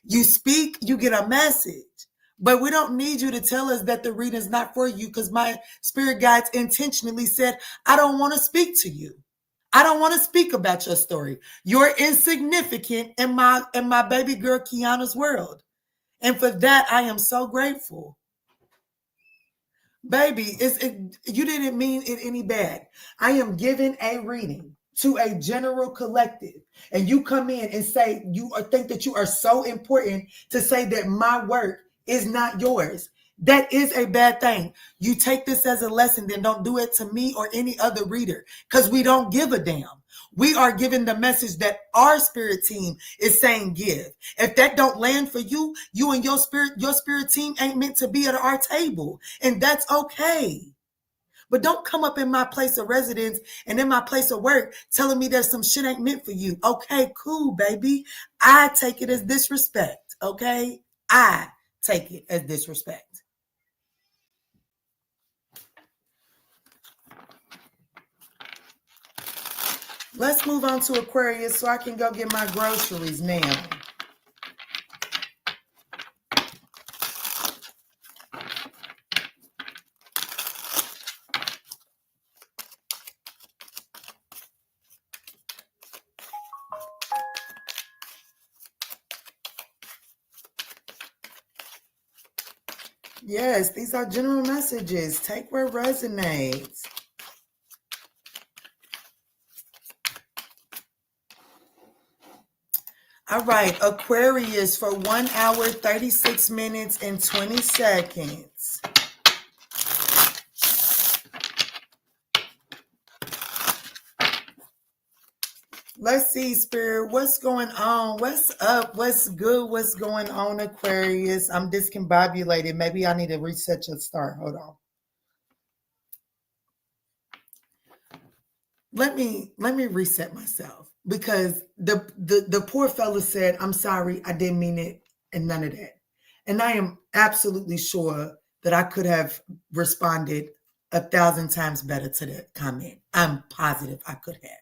You speak, you get a message. But we don't need you to tell us that the reading is not for you, because my spirit guides intentionally said, I don't want to speak to you. I don't want to speak about your story. You're insignificant in my baby girl Kiana's world. And for that, I am so grateful. Baby, you didn't mean it any bad. I am giving a reading to a general collective, and you come in and say think that you are so important to say that my work is not yours. That is a bad thing. You take this as a lesson, then don't do it to me or any other reader, because we don't give a damn. We are giving the message that our spirit team is saying give. If that don't land for you, you and your spirit team ain't meant to be at our table. And that's okay. But don't come up in my place of residence and in my place of work telling me there's some shit ain't meant for you. Okay, cool, baby. I take it as disrespect, okay? I take it as disrespect. Let's move on to Aquarius so I can go get my groceries now. Yes, these are general messages. Take where resonates. All right, Aquarius for 1 hour, 36 minutes, and 20 seconds. Let's see, Spirit, what's going on? What's up? What's good? What's going on, Aquarius? I'm discombobulated. Maybe I need to reset your start. Hold on. Let me reset myself because the poor fella said, I'm sorry, I didn't mean it, and none of that. And I am absolutely sure that I could have responded 1,000 times better to that comment. I'm positive I could have.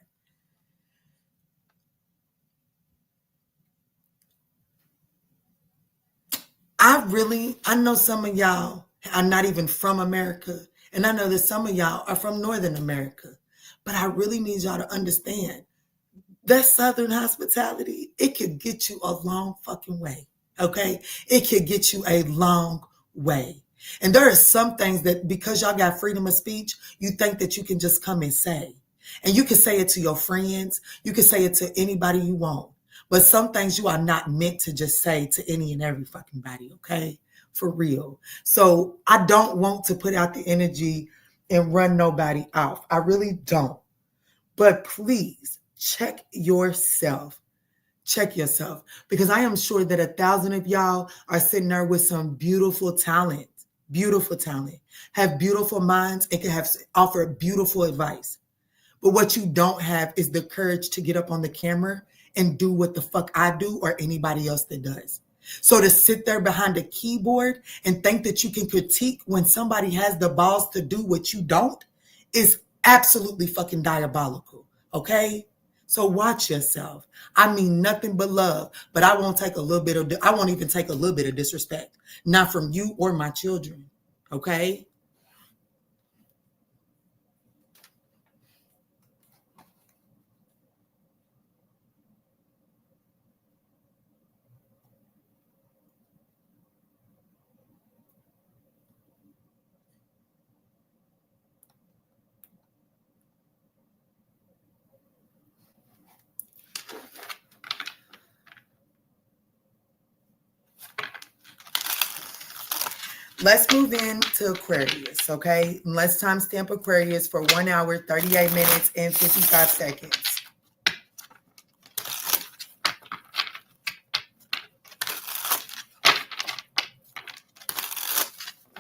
I know some of y'all are not even from America. And I know that some of y'all are from Northern America. But I really need y'all to understand that Southern hospitality, it could get you a long fucking way. Okay? It could get you a long way. And there are some things that because y'all got freedom of speech, you think that you can just come and say. And you can say it to your friends. You can say it to anybody you want. But some things you are not meant to just say to any and every fucking body, okay? For real. So I don't want to put out the energy and run nobody off. I really don't. But please check yourself. Check yourself. Because I am sure that 1,000 of y'all are sitting there with some beautiful talent, have beautiful minds, and can offer beautiful advice. But what you don't have is the courage to get up on the camera and do what the fuck I do or anybody else that does. So to sit there behind a keyboard and think that you can critique when somebody has the balls to do what you don't is absolutely fucking diabolical. Okay? So watch yourself. I mean nothing but love, but I won't even take a little bit of disrespect. Not from you or my children. Okay? Let's move into Aquarius, okay? Let's timestamp Aquarius for 1 hour, 38 minutes, and 55 seconds.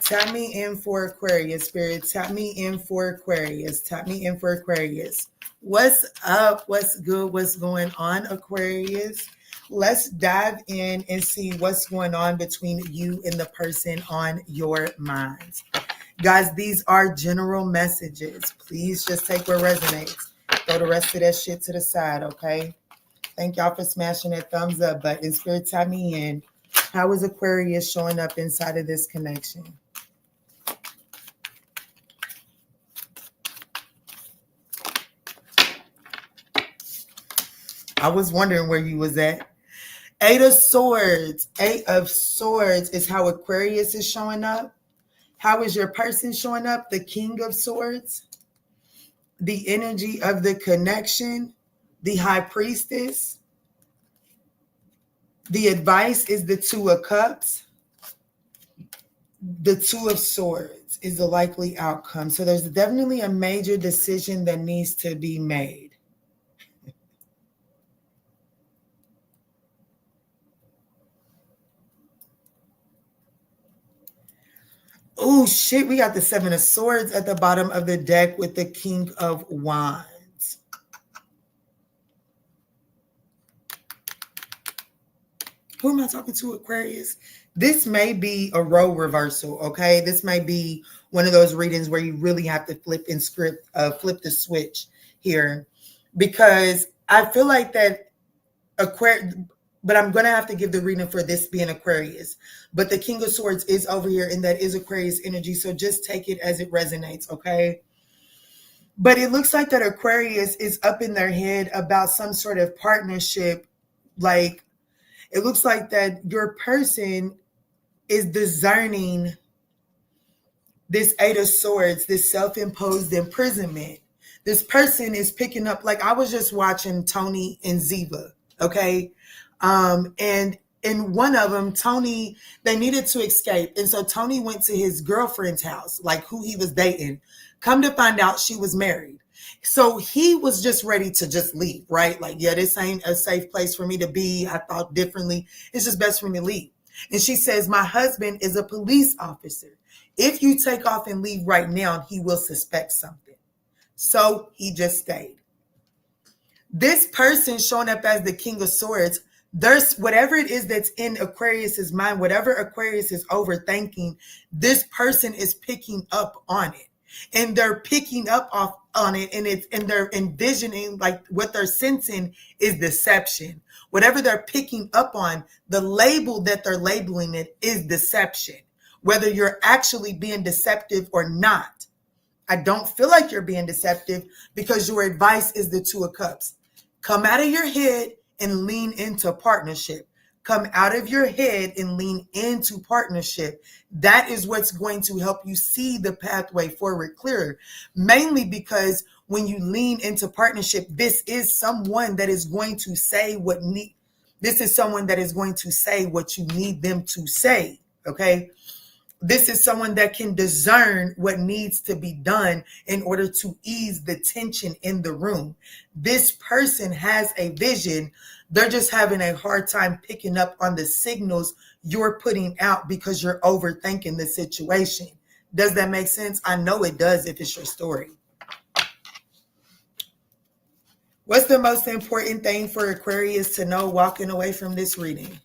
Tap me in for Aquarius, Spirit. Tap me in for Aquarius. Tap me in for Aquarius. What's up? What's good? What's going on, Aquarius? Let's dive in and see what's going on between you and the person on your minds. Guys, these are general messages. Please just take what resonates. Throw the rest of that shit to the side, okay? Thank y'all for smashing that thumbs up button. Spirit, tap me in. How is Aquarius showing up inside of this connection? I was wondering where you was at. 8 of Swords. 8 of Swords is how Aquarius is showing up. How is your person showing up? The King of Swords. The energy of the connection. The High Priestess. The advice is the 2 of Cups. The 2 of Swords is the likely outcome. So there's definitely a major decision that needs to be made. Oh, shit. We got the Seven of Swords at the bottom of the deck with the King of Wands. Who am I talking to, Aquarius? This may be a role reversal, okay? This may be one of those readings where you really have to flip the switch here, because I feel like that Aquarius, but I'm going to have to give the reading for this being Aquarius. But the King of Swords is over here, and that is Aquarius energy. So just take it as it resonates, okay? But it looks like that Aquarius is up in their head about some sort of partnership. Like, it looks like that your person is discerning this Eight of Swords, this self-imposed imprisonment. This person is picking up, like I was just watching Tony and Ziva, okay? And in one of them, Tony, they needed to escape. And so Tony went to his girlfriend's house, like who he was dating. Come to find out she was married. So he was just ready to just leave, right? Like, yeah, this ain't a safe place for me to be. I thought differently. It's just best for me to leave. And she says, my husband is a police officer. If you take off and leave right now, he will suspect something. So he just stayed. This person showing up as the King of Swords, there's whatever it is that's in Aquarius's mind, whatever Aquarius is overthinking, this person is picking up on it. And they're picking up on it, and they're envisioning, like what they're sensing is deception. Whatever they're picking up on, the label that they're labeling it is deception. Whether you're actually being deceptive or not. I don't feel like you're being deceptive, because your advice is the Two of Cups. Come out of your head and lean into partnership. Come out of your head and lean into partnership. That is what's going to help you see the pathway forward clearer. Mainly because when you lean into partnership, this is someone that is going to say what you need them to say. Okay. This is someone that can discern what needs to be done in order to ease the tension in the room. This person has a vision. They're just having a hard time picking up on the signals you're putting out because you're overthinking the situation. Does that make sense? I know it does if it's your story. What's the most important thing for Aquarius to know walking away from this reading?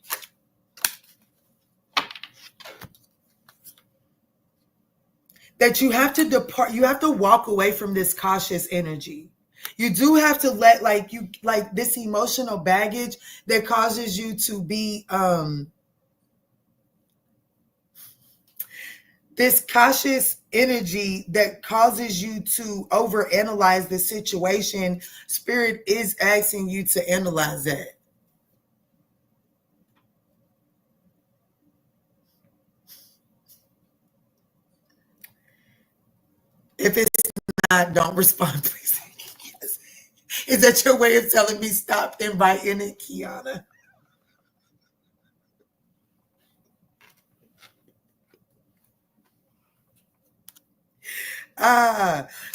That you have to depart, you have to walk away from this cautious energy. You do have to let this emotional baggage that causes you to be this cautious energy that causes you to overanalyze the situation. Spirit is asking you to analyze that. If it's not, don't respond, please. Yes. Is that your way of telling me stop inviting it, Kiana?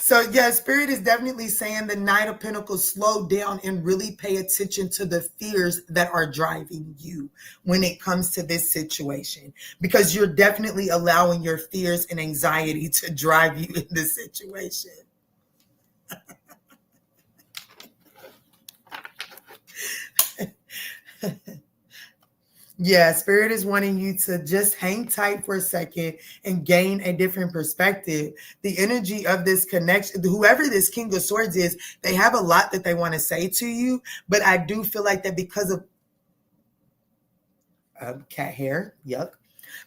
So yeah, Spirit is definitely saying the Knight of Pentacles, slow down and really pay attention to the fears that are driving you when it comes to this situation, because you're definitely allowing your fears and anxiety to drive you in this situation. Yeah, Spirit is wanting you to just hang tight for a second and gain a different perspective. The energy of this connection, whoever this King of Swords is, they have a lot that they want to say to you, but I do feel like that because of cat hair, yuck.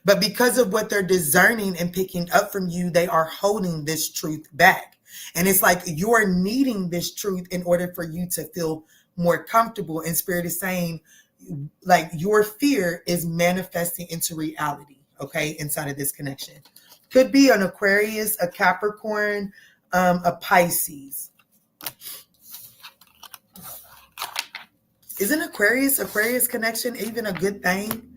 But because of what they're discerning and picking up from you, they are holding this truth back. And it's like you're needing this truth in order for you to feel more comfortable. And Spirit is saying, like, your fear is manifesting into reality, okay, inside of this connection. Could be an Aquarius, a Capricorn, a Pisces. Isn't Aquarius connection even a good thing?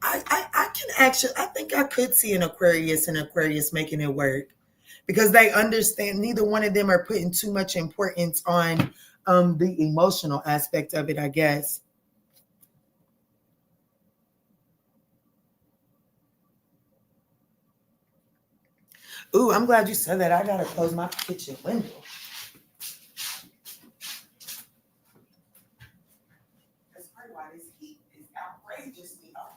I think I could see an Aquarius making it work, because they understand neither one of them are putting too much importance on the emotional aspect of it, I guess. Ooh, I'm glad you said that. I gotta close my kitchen window. That's probably why this heat is outrageously off.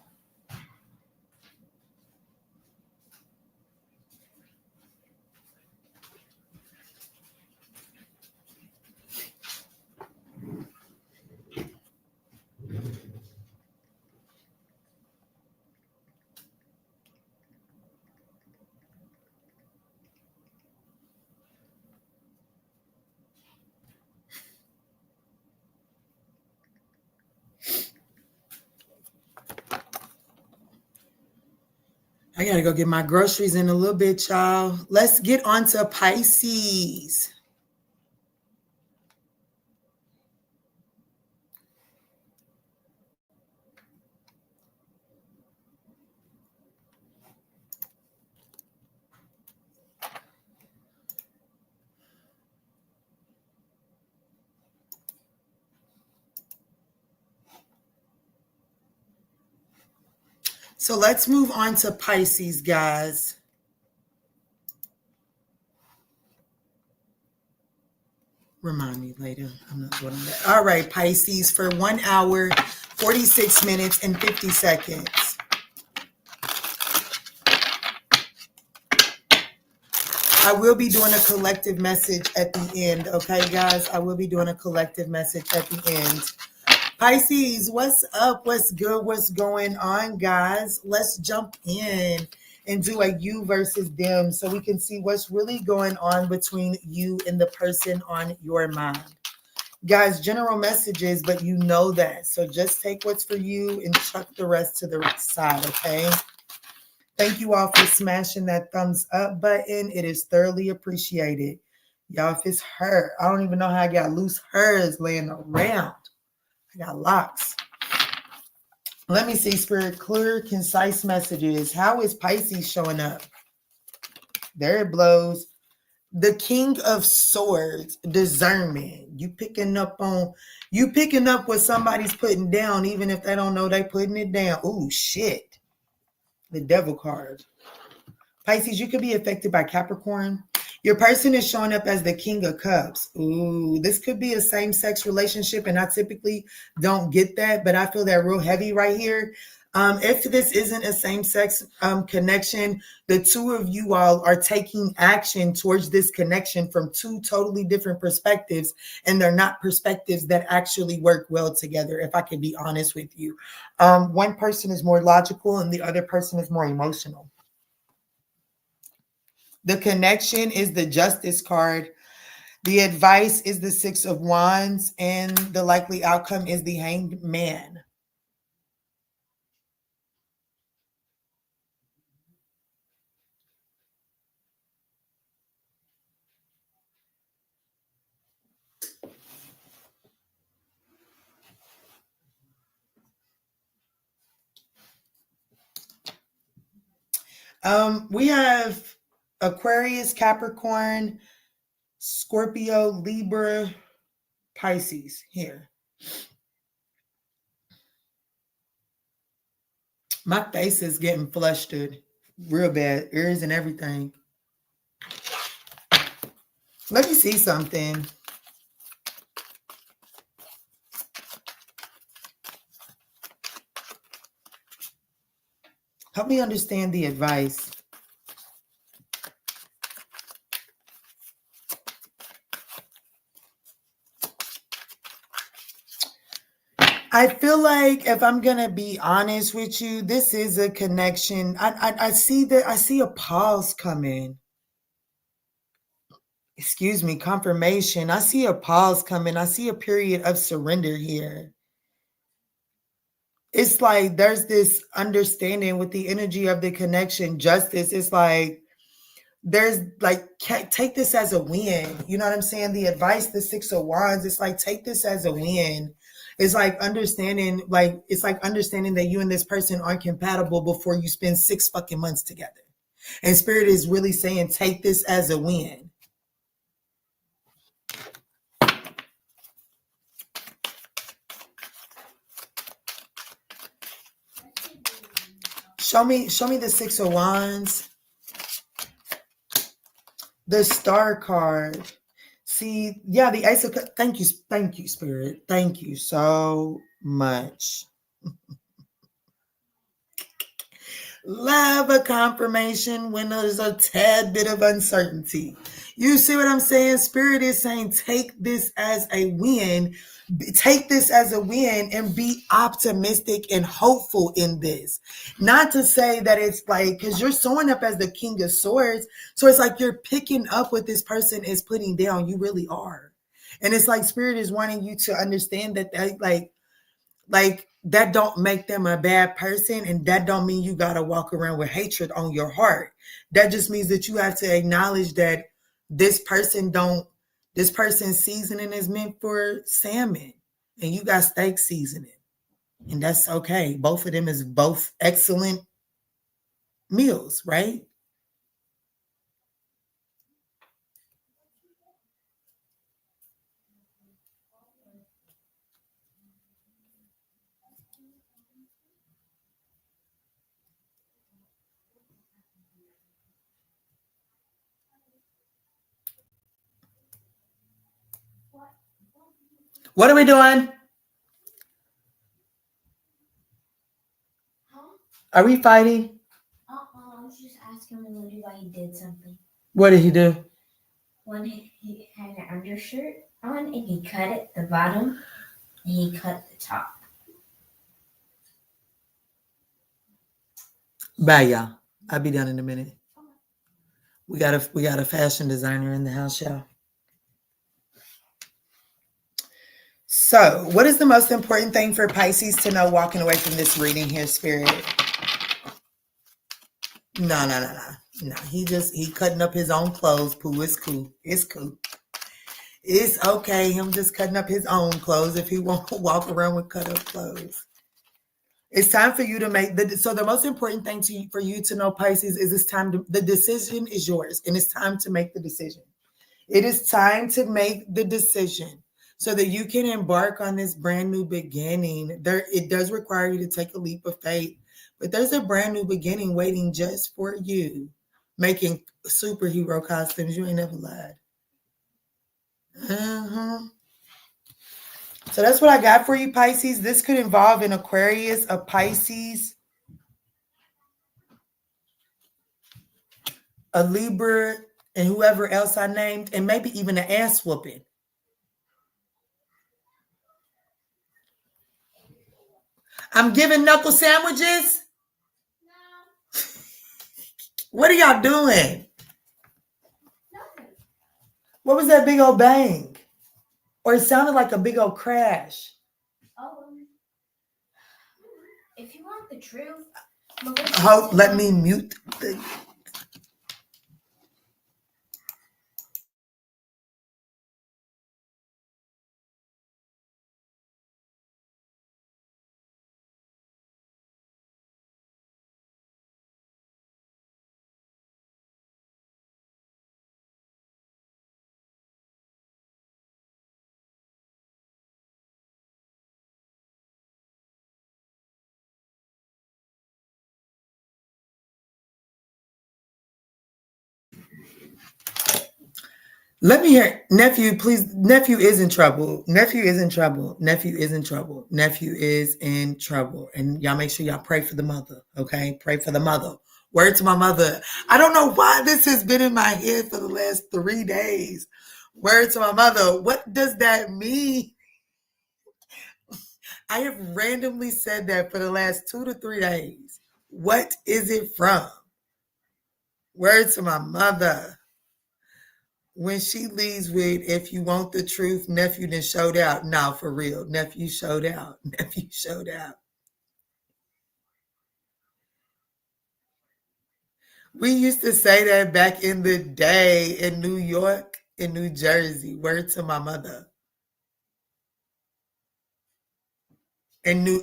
I gotta go get my groceries in a little bit, y'all. Let's get on to Pisces. So let's move on to Pisces, guys. Remind me later. I'm not doing that. All right, Pisces, for 1 hour, 46 minutes, and 50 seconds. I will be doing a collective message at the end, okay, guys? I will be doing a collective message at the end. Pisces, what's up? What's good? What's going on, guys? Let's jump in and do a you versus them so we can see what's really going on between you and the person on your mind. Guys, general messages, but you know that. So just take what's for you and chuck the rest to the side, okay? Thank you all for smashing that thumbs up button. It is thoroughly appreciated. Y'all, if it's her, I don't even know how I got loose hairs laying around. I got locks. Let me see, Spirit. Clear, concise messages. How is Pisces showing up? There it blows. The King of Swords, discernment. You picking up what somebody's putting down, even if they don't know they putting it down. Ooh, shit. The Devil card. Pisces, you could be affected by Capricorn. Your person is showing up as the King of Cups. Ooh, this could be a same-sex relationship, and I typically don't get that, but I feel that real heavy right here. If this isn't a same-sex connection, the two of you all are taking action towards this connection from two totally different perspectives, and they're not perspectives that actually work well together, if I can be honest with you. One person is more logical, and the other person is more emotional. The connection is the Justice card. The advice is the Six of Wands, and the likely outcome is the Hanged Man. We have Aquarius, Capricorn, Scorpio, Libra, Pisces here. My face is getting flustered real bad, ears and everything. Let me see something. Help me understand the advice. I feel like, if I'm gonna be honest with you, this is a connection. I see that. I see a pause coming. Excuse me, confirmation. I see a pause coming. I see a period of surrender here. It's like there's this understanding with the energy of the connection. Justice. It's like there's like, take this as a win. You know what I'm saying? The advice, the Six of Wands. It's like, take this as a win. It's like understanding that you and this person aren't compatible before you spend 6 fucking months together. And Spirit is really saying, take this as a win. Show me the Six of Wands. The Star card. See, yeah, the Ace of Cups. Thank you, Spirit. Thank you so much. Love a confirmation when there's a tad bit of uncertainty. You see what I'm saying? Spirit is saying, take this as a win. Take this as a win and be optimistic and hopeful in this. Not to say that it's like, because you're showing up as the King of Swords. So it's like you're picking up what this person is putting down. You really are. And it's like Spirit is wanting you to understand that, like that don't make them a bad person, and that don't mean you got to walk around with hatred on your heart. That just means that you have to acknowledge that this person's seasoning is meant for salmon and you got steak seasoning, and that's okay. Both of them is both excellent meals, right? What are we doing? Are we fighting? I was just asking him why he did something. What did he do? When he had an undershirt on and he cut it, the bottom, and he cut the top. Bye, y'all. I'll be done in a minute. We got a fashion designer in the house, y'all. So, what is the most important thing for Pisces to know walking away from this reading here, Spirit? No. He cutting up his own clothes. Pooh, it's cool. It's cool. It's okay. Him just cutting up his own clothes if he won't walk around with cut up clothes. It's time for you to make the most important thing for you to know, Pisces, is it's time to, the decision is yours, and it's time to make the decision. It is time to make the decision so that you can embark on this brand new beginning. It does require you to take a leap of faith, but there's a brand new beginning waiting just for you. Making superhero costumes, you ain't never lied. So that's what I got for you, Pisces. This could involve an Aquarius, a Pisces, a Libra, and whoever else I named, and maybe even an ass whooping. I'm giving knuckle sandwiches. No. What are y'all doing? Nothing. What was that big old bang? Or it sounded like a big old crash. If you want the truth, let me mute the. Let me hear. Nephew, please. Nephew is in trouble. Nephew is in trouble. Nephew is in trouble. Nephew is in trouble. And y'all make sure y'all pray for the mother. Okay? Pray for the mother. Word to my mother. I don't know why this has been in my head for the last 3 days. Word to my mother. What does that mean? I have randomly said that for the last 2 to 3 days. What is it from? Word to my mother. When she leaves with, if you want the truth, nephew then showed out. No, for real. Nephew showed out. Nephew showed out. We used to say that back in the day in New York, in New Jersey. Word to my mother. In New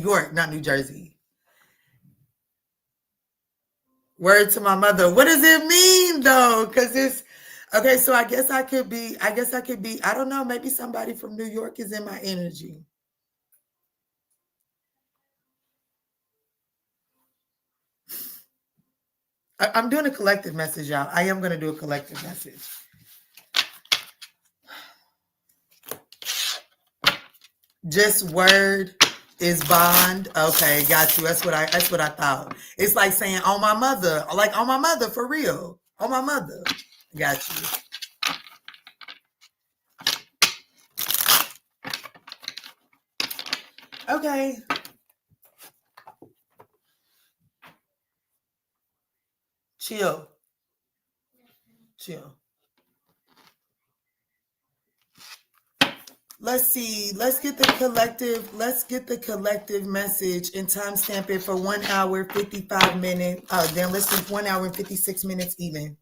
York, not New Jersey. Word to my mother. What does it mean though? Because it's okay. So I guess I could be. I don't know. Maybe somebody from New York is in my energy. I'm doing a collective message, y'all. I am going to do a collective message. Just word is bond. Okay, got you. That's what I thought. It's like saying on my mother, like on my mother for real. On my mother. Got you. Okay. Chill. Chill. Let's see. Let's get the collective message and timestamp it for 1 hour, 55 minutes. Then let's do 1 hour and 56 minutes even.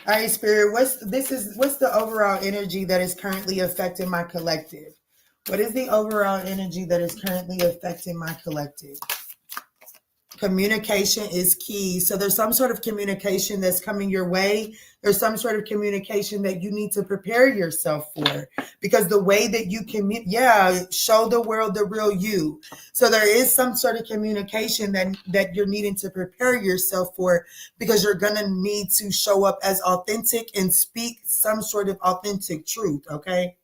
All right, Spirit, what's the overall energy that is currently affecting my collective? What is the overall energy that is currently affecting my collective? Communication is key. So there's some sort of communication that's coming your way. There's some sort of communication that you need to prepare yourself for, because the way that you show the world the real you. So there is some sort of communication that you're needing to prepare yourself for, because you're going to need to show up as authentic and speak some sort of authentic truth. Okay.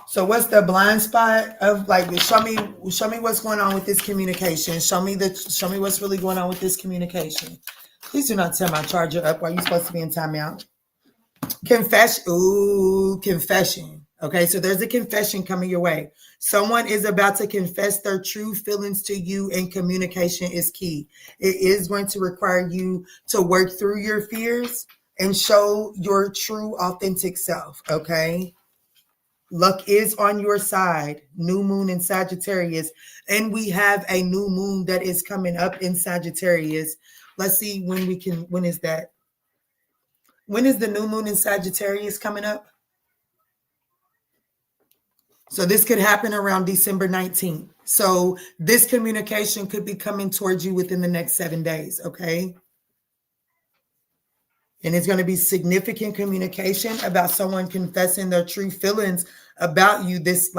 So what's the blind spot of, like, show me what's going on with this communication. Show me what's really going on with this communication. Please do not tear my charger up while you're supposed to be in timeout. Confession. Ooh, confession. Okay, so there's a confession coming your way. Someone is about to confess their true feelings to you, and communication is key. It is going to require you to work through your fears and show your true, authentic self. Okay. Luck is on your side. New moon in Sagittarius. And we have a new moon that is coming up in Sagittarius. Let's see when is that? When is the new moon in Sagittarius coming up? So this could happen around December 19th. So this communication could be coming towards you within the next 7 days. Okay. And it's going to be significant communication about someone confessing their true feelings about you. This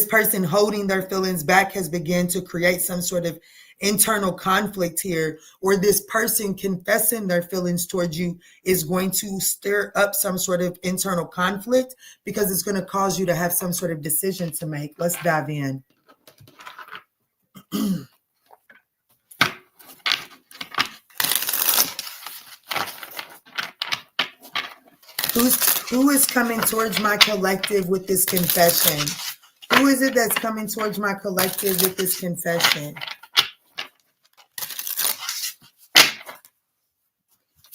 person holding their feelings back has begun to create some sort of internal conflict here, or this person confessing their feelings towards you is going to stir up some sort of internal conflict, because it's going to cause you to have some sort of decision to make. Let's dive in. Who is coming towards my collective with this confession? Who is it that's coming towards my collective with this confession?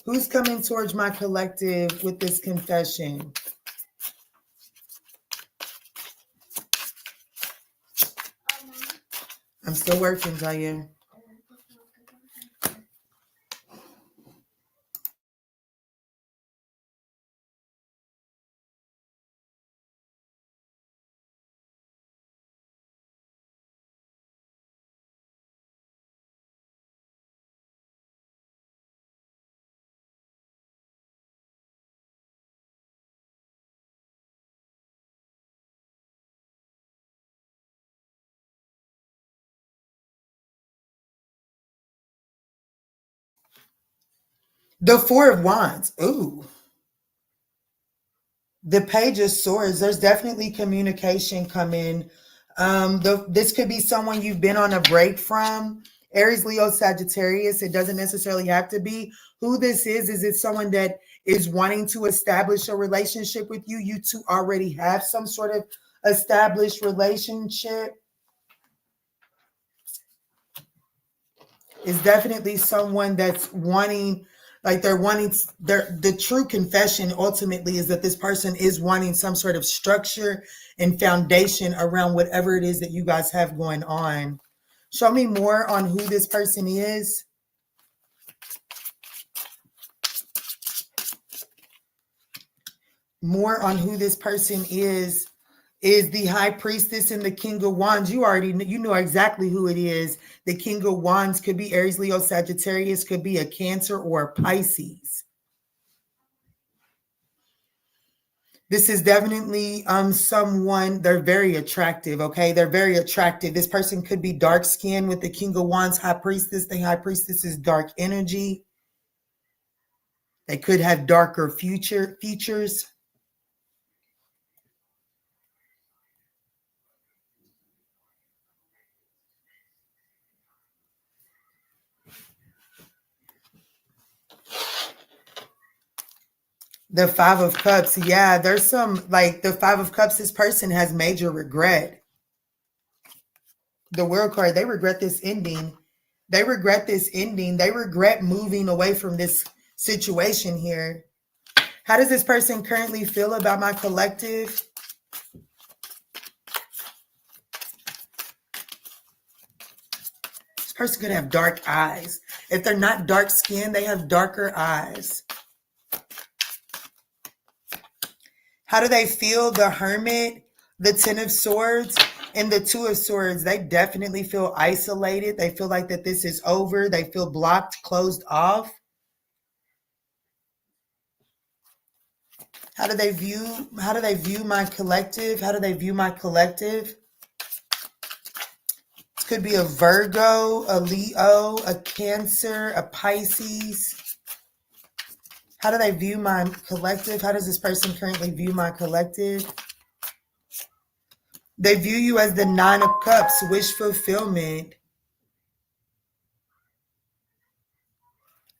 Who's coming towards my collective with this confession? I'm still working, Jair. The Four of Wands. Ooh. The Page of Swords. There's definitely communication coming. This could be someone you've been on a break from. Aries, Leo, Sagittarius. It doesn't necessarily have to be. Who this is it someone that is wanting to establish a relationship with you? You two already have some sort of established relationship. Is definitely someone that's wanting, like the true confession ultimately is that this person is wanting some sort of structure and foundation around whatever it is that you guys have going on. Show me more on who this person is. More on who this person is is the High Priestess and the King of Wands. You know exactly who it is. The King of Wands could be Aries, Leo, Sagittarius, could be a Cancer or a Pisces. This is definitely someone, they're very attractive, okay? They're very attractive. This person could be dark skinned with the King of Wands, High Priestess. The High Priestess is dark energy. They could have darker features. The Five of Cups. Yeah, there's some, like the Five of Cups, this person has major regret. The World card, they regret this ending. They regret this ending. They regret moving away from this situation here. How does this person currently feel about my collective? This person could have dark eyes. If they're not dark skinned, they have darker eyes. How do they feel? The Hermit, the Ten of Swords, and the Two of Swords. They definitely feel isolated. They feel like that this is over. They feel blocked, closed off. How do they view my collective? How do they view my collective? This could be a Virgo, a Leo, a Cancer, a Pisces. How do they view my collective? How does this person currently view my collective? They view you as the Nine of Cups, wish fulfillment.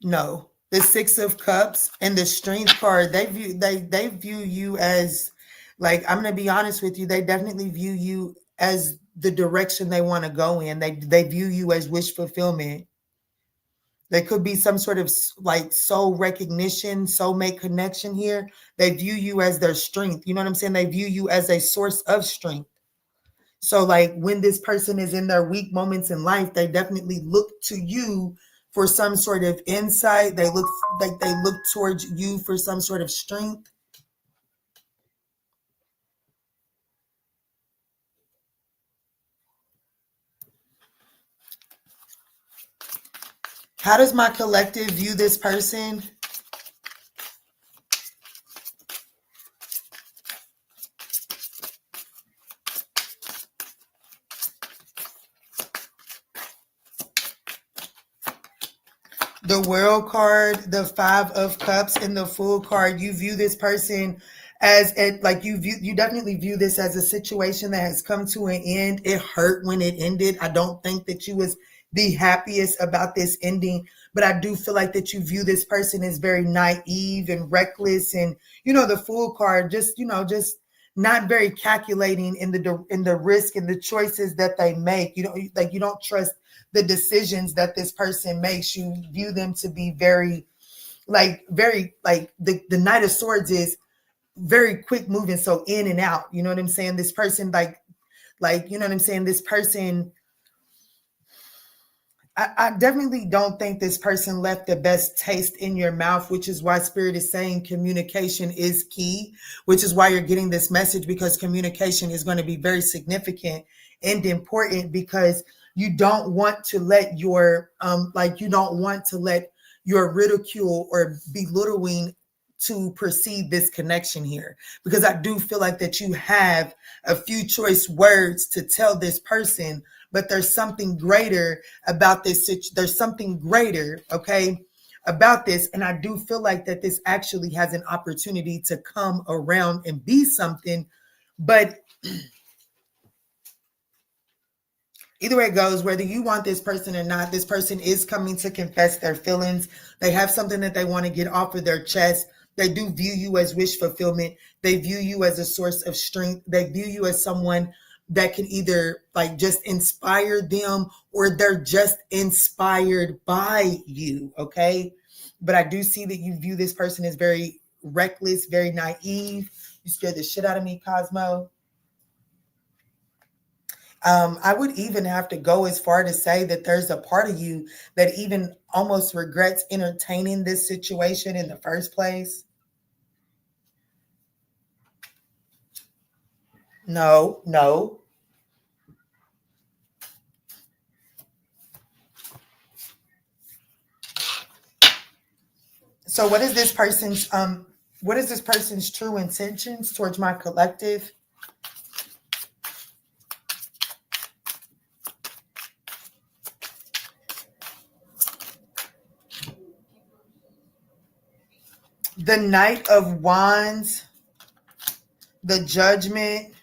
No. The Six of Cups and the Strength card, they view you as, like, I'm going to be honest with you, they definitely view you as the direction they want to go in. They view you as wish fulfillment. There could be some sort of like soul recognition, soulmate connection here. They view you as their strength. You know what I'm saying? They view you as a source of strength. So like when this person is in their weak moments in life, they definitely look to you for some sort of insight. They look towards you for some sort of strength. How does my collective view this person? The World card, the Five of Cups, and the Fool card, you view this person as you definitely view this as a situation that has come to an end. It hurt when it ended. I don't think that you was the happiest about this ending, but I do feel like that you view this person as very naive and reckless, and the Fool card, just not very calculating in the risk and the choices that they make. You don't trust the decisions that this person makes. You view them to be very the Knight of Swords is very quick moving, so in and out. You know what I'm saying? This person you know what I'm saying? This person, I definitely don't think this person left the best taste in your mouth, which is why Spirit is saying communication is key, which is why you're getting this message, because communication is going to be very significant and important, because you don't want to let your ridicule or belittling to perceive this connection here, because I do feel like that you have a few choice words to tell this person, but there's something greater about this. There's something greater, okay, about this. And I do feel like that this actually has an opportunity to come around and be something. But either way it goes, whether you want this person or not, this person is coming to confess their feelings. They have something that they want to get off of their chest. They do view you as wish fulfillment. They view you as a source of strength. They view you as someone that can either just inspire them, or they're just inspired by you, okay? But I do see that you view this person as very reckless, very naive. You scared the shit out of me, Cosmo. I would even have to go as far to say that there's a part of you that even almost regrets entertaining this situation in the first place. No, no. So what is this person's true intentions towards my collective? The Knight of Wands, the Judgment,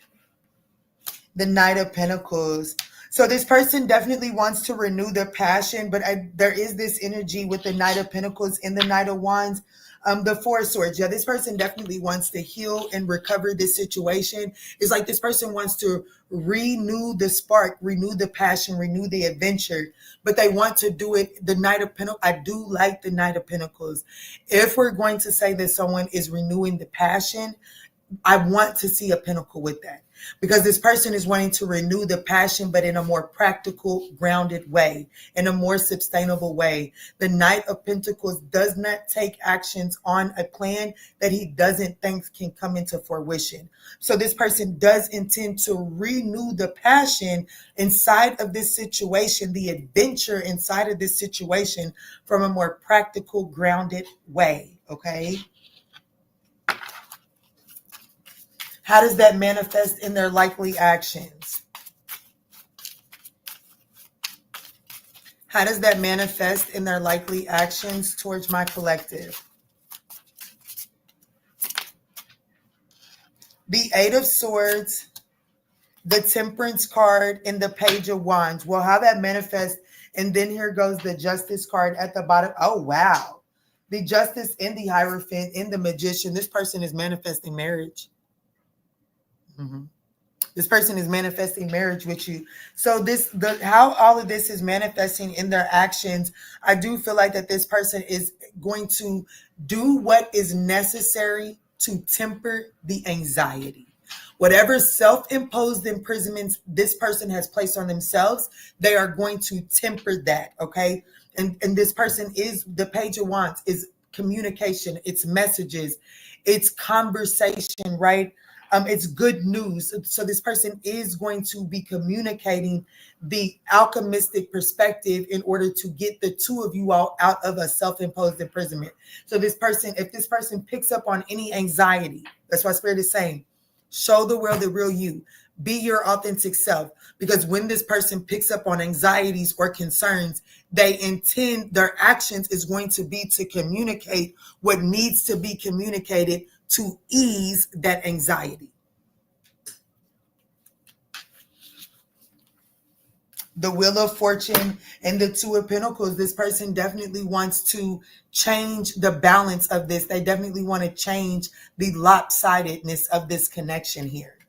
the Knight of Pentacles. So this person definitely wants to renew their passion, but there is this energy with the Knight of Pentacles and the Knight of Wands. The Four of Swords. Yeah, this person definitely wants to heal and recover this situation. It's like this person wants to renew the spark, renew the passion, renew the adventure, but they want to do it. The Knight of Pentacles, I do like the Knight of Pentacles. If we're going to say that someone is renewing the passion, I want to see a pentacle with that, because this person is wanting to renew the passion, but in a more practical, grounded way, in a more sustainable way. The Knight of Pentacles does not take actions on a plan that he doesn't think can come into fruition. So this person does intend to renew the passion inside of this situation, the adventure inside of this situation, from a more practical, grounded way. Okay. How does that manifest in their likely actions? How does that manifest in their likely actions towards my collective? The Eight of Swords, the Temperance card, and the Page of Wands. Well, how that manifests, and then here goes the Justice card at the bottom. Oh, wow. The Justice and the Hierophant and the Magician. This person is manifesting marriage. This person is manifesting marriage with you. So how all of this is manifesting in their actions, I do feel like that this person is going to do what is necessary to temper the anxiety. Whatever self-imposed imprisonments this person has placed on themselves, they are going to temper that, okay? And this person is, the Page of Wands is communication, it's messages, it's conversation, right? It's good news. So this person is going to be communicating the alchemistic perspective in order to get the two of you all out of a self-imposed imprisonment. So this person, if this person picks up on any anxiety, that's why Spirit is saying, show the world the real you. Be your authentic self. Because when this person picks up on anxieties or concerns, they intend, their actions is going to be to communicate what needs to be communicated to ease that anxiety. The Wheel of Fortune and the Two of Pentacles, this person definitely wants to change the balance of this. They definitely want to change the lopsidedness of this connection here.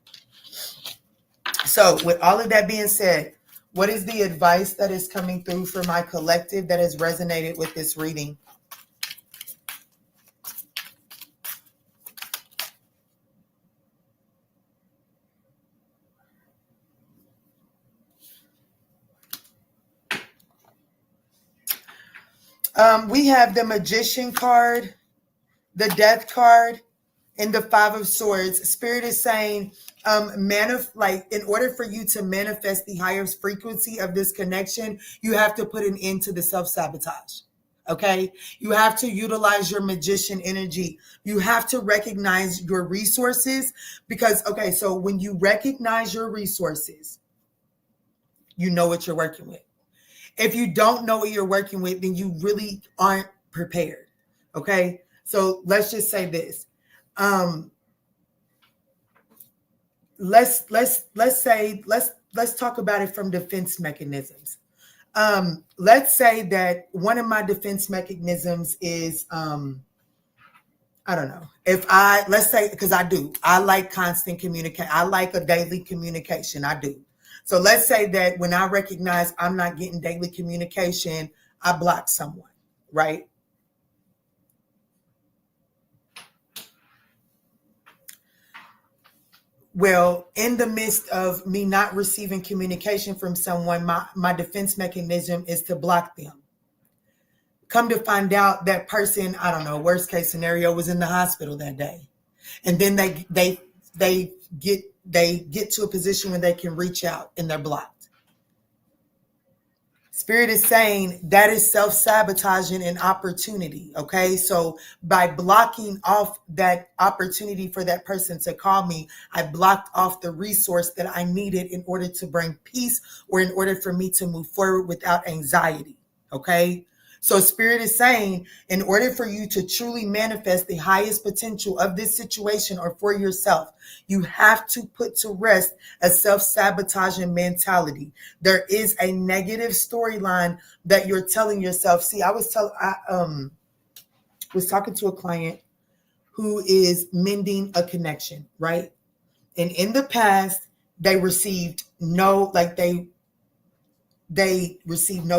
So with all of that being said, what is the advice that is coming through for my collective that has resonated with this reading? We have the Magician card, the Death card, and the Five of Swords. Spirit is saying, in order for you to manifest the highest frequency of this connection, you have to put an end to the self-sabotage. Okay. You have to utilize your magician energy. You have to recognize your resources because, okay, so when you recognize your resources, you know what you're working with. If you don't know what you're working with, then you really aren't prepared. Okay. So let's just say this. Let's talk about it from defense mechanisms. Let's say that one of my defense mechanisms is, I don't know. Let's say, because I like constant communication. I like a daily communication. I do. So let's say that when I recognize I'm not getting daily communication, I block someone, right? Well, in the midst of me not receiving communication from someone, my defense mechanism is to block them. Come to find out that person, I don't know, worst case scenario, was in the hospital that day. And then they get they get to a position where they can reach out and they're blocked. Spirit is saying that is self-sabotaging an opportunity, okay? So by blocking off that opportunity for that person to call me, I blocked off the resource that I needed in order to bring peace or in order for me to move forward without anxiety, okay? So Spirit is saying, in order for you to truly manifest the highest potential of this situation or for yourself, you have to put to rest a self-sabotaging mentality. There is a negative storyline that you're telling yourself. See, I was talking to a client who is mending a connection, right? And in the past, they received no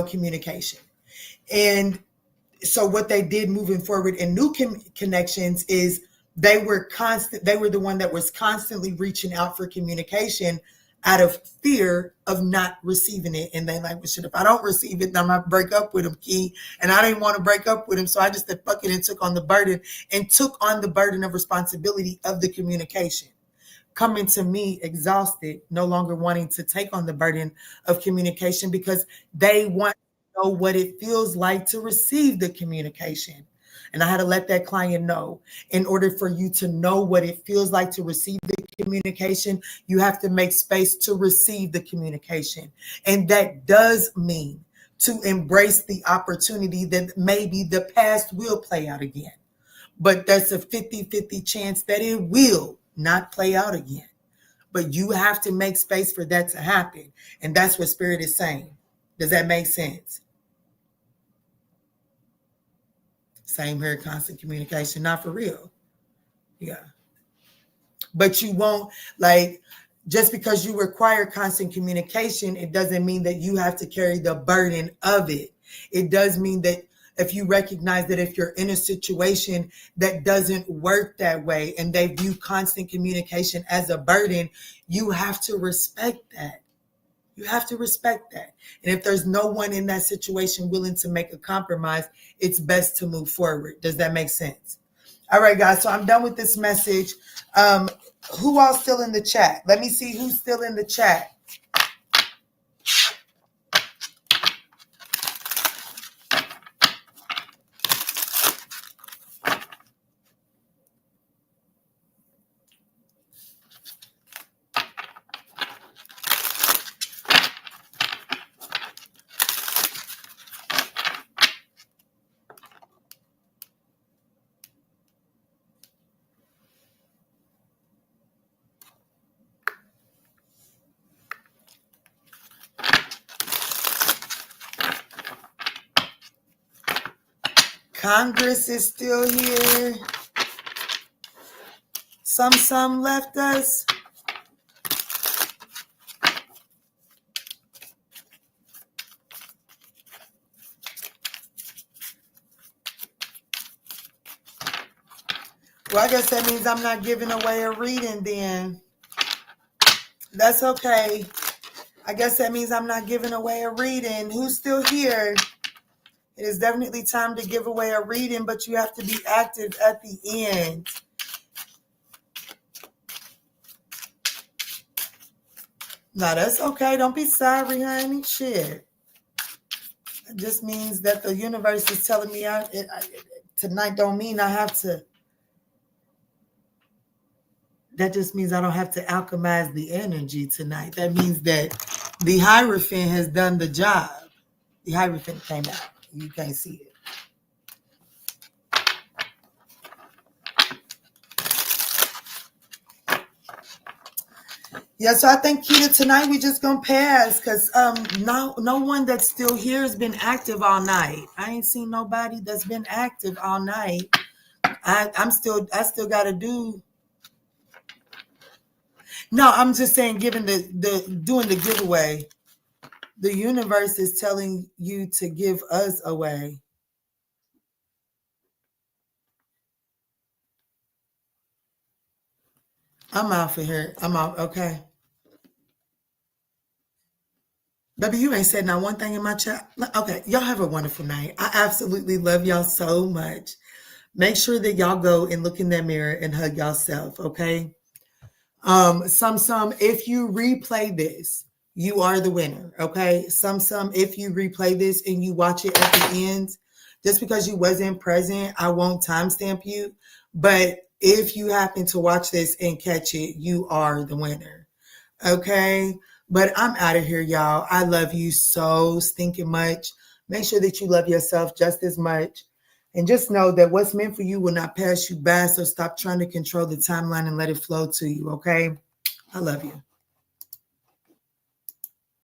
communication. And so what they did moving forward in new connections is they were the one that was constantly reaching out for communication out of fear of not receiving it. And they like, well, shit, if I don't receive it, then I'm gonna break up with him, Key. And I didn't want to break up with him. So I just said, fuck it, and took on the burden of responsibility of the communication. Coming to me exhausted, no longer wanting to take on the burden of communication because they want to know what it feels like to receive the communication. And I had to let that client know, in order for you to know what it feels like to receive the communication, you have to make space to receive the communication. And that does mean to embrace the opportunity that maybe the past will play out again. But there's a 50-50 chance that it will not play out again. But you have to make space for that to happen. And that's what Spirit is saying. Does that make sense? Same here, constant communication, not for real. Yeah. But you won't, just because you require constant communication, it doesn't mean that you have to carry the burden of it. It does mean that if you recognize that if you're in a situation that doesn't work that way and they view constant communication as a burden, you have to respect that. You have to respect that. And if there's no one in that situation willing to make a compromise, it's best to move forward. Does that make sense? All right, guys. So I'm done with this message. Who all still in the chat? Let me see who's still in the chat. Congress is still here. Some left us. Well, I guess that means I'm not giving away a reading then. That's okay. I guess that means I'm not giving away a reading. Who's still here? It is definitely time to give away a reading, but you have to be active at the end. No, that's okay. Don't be sorry, honey. Shit. It just means that the universe is telling me tonight don't mean I have to. That just means I don't have to alchemize the energy tonight. That means that the Hierophant has done the job. The Hierophant came out. You can't see it. Yeah, so I think, Keita, tonight we just gonna pass because no one that's still here has been active all night. I ain't seen nobody that's been active all night. I still gotta do. No, I'm just saying, given doing the giveaway, the universe is telling you to give us away. I'm out for here. I'm out. Okay. Baby, you ain't said not one thing in my chat. Okay. Y'all have a wonderful night. I absolutely love y'all so much. Make sure that y'all go and look in that mirror and hug yourself. Okay. Some, if you replay this, you are the winner. Okay. Some, if you replay this and you watch it at the end, just because you wasn't present, I won't timestamp you. But if you happen to watch this and catch it, you are the winner. Okay. But I'm out of here, y'all. I love you so stinking much. Make sure that you love yourself just as much. And just know that what's meant for you will not pass you by. So stop trying to control the timeline and let it flow to you. Okay. I love you.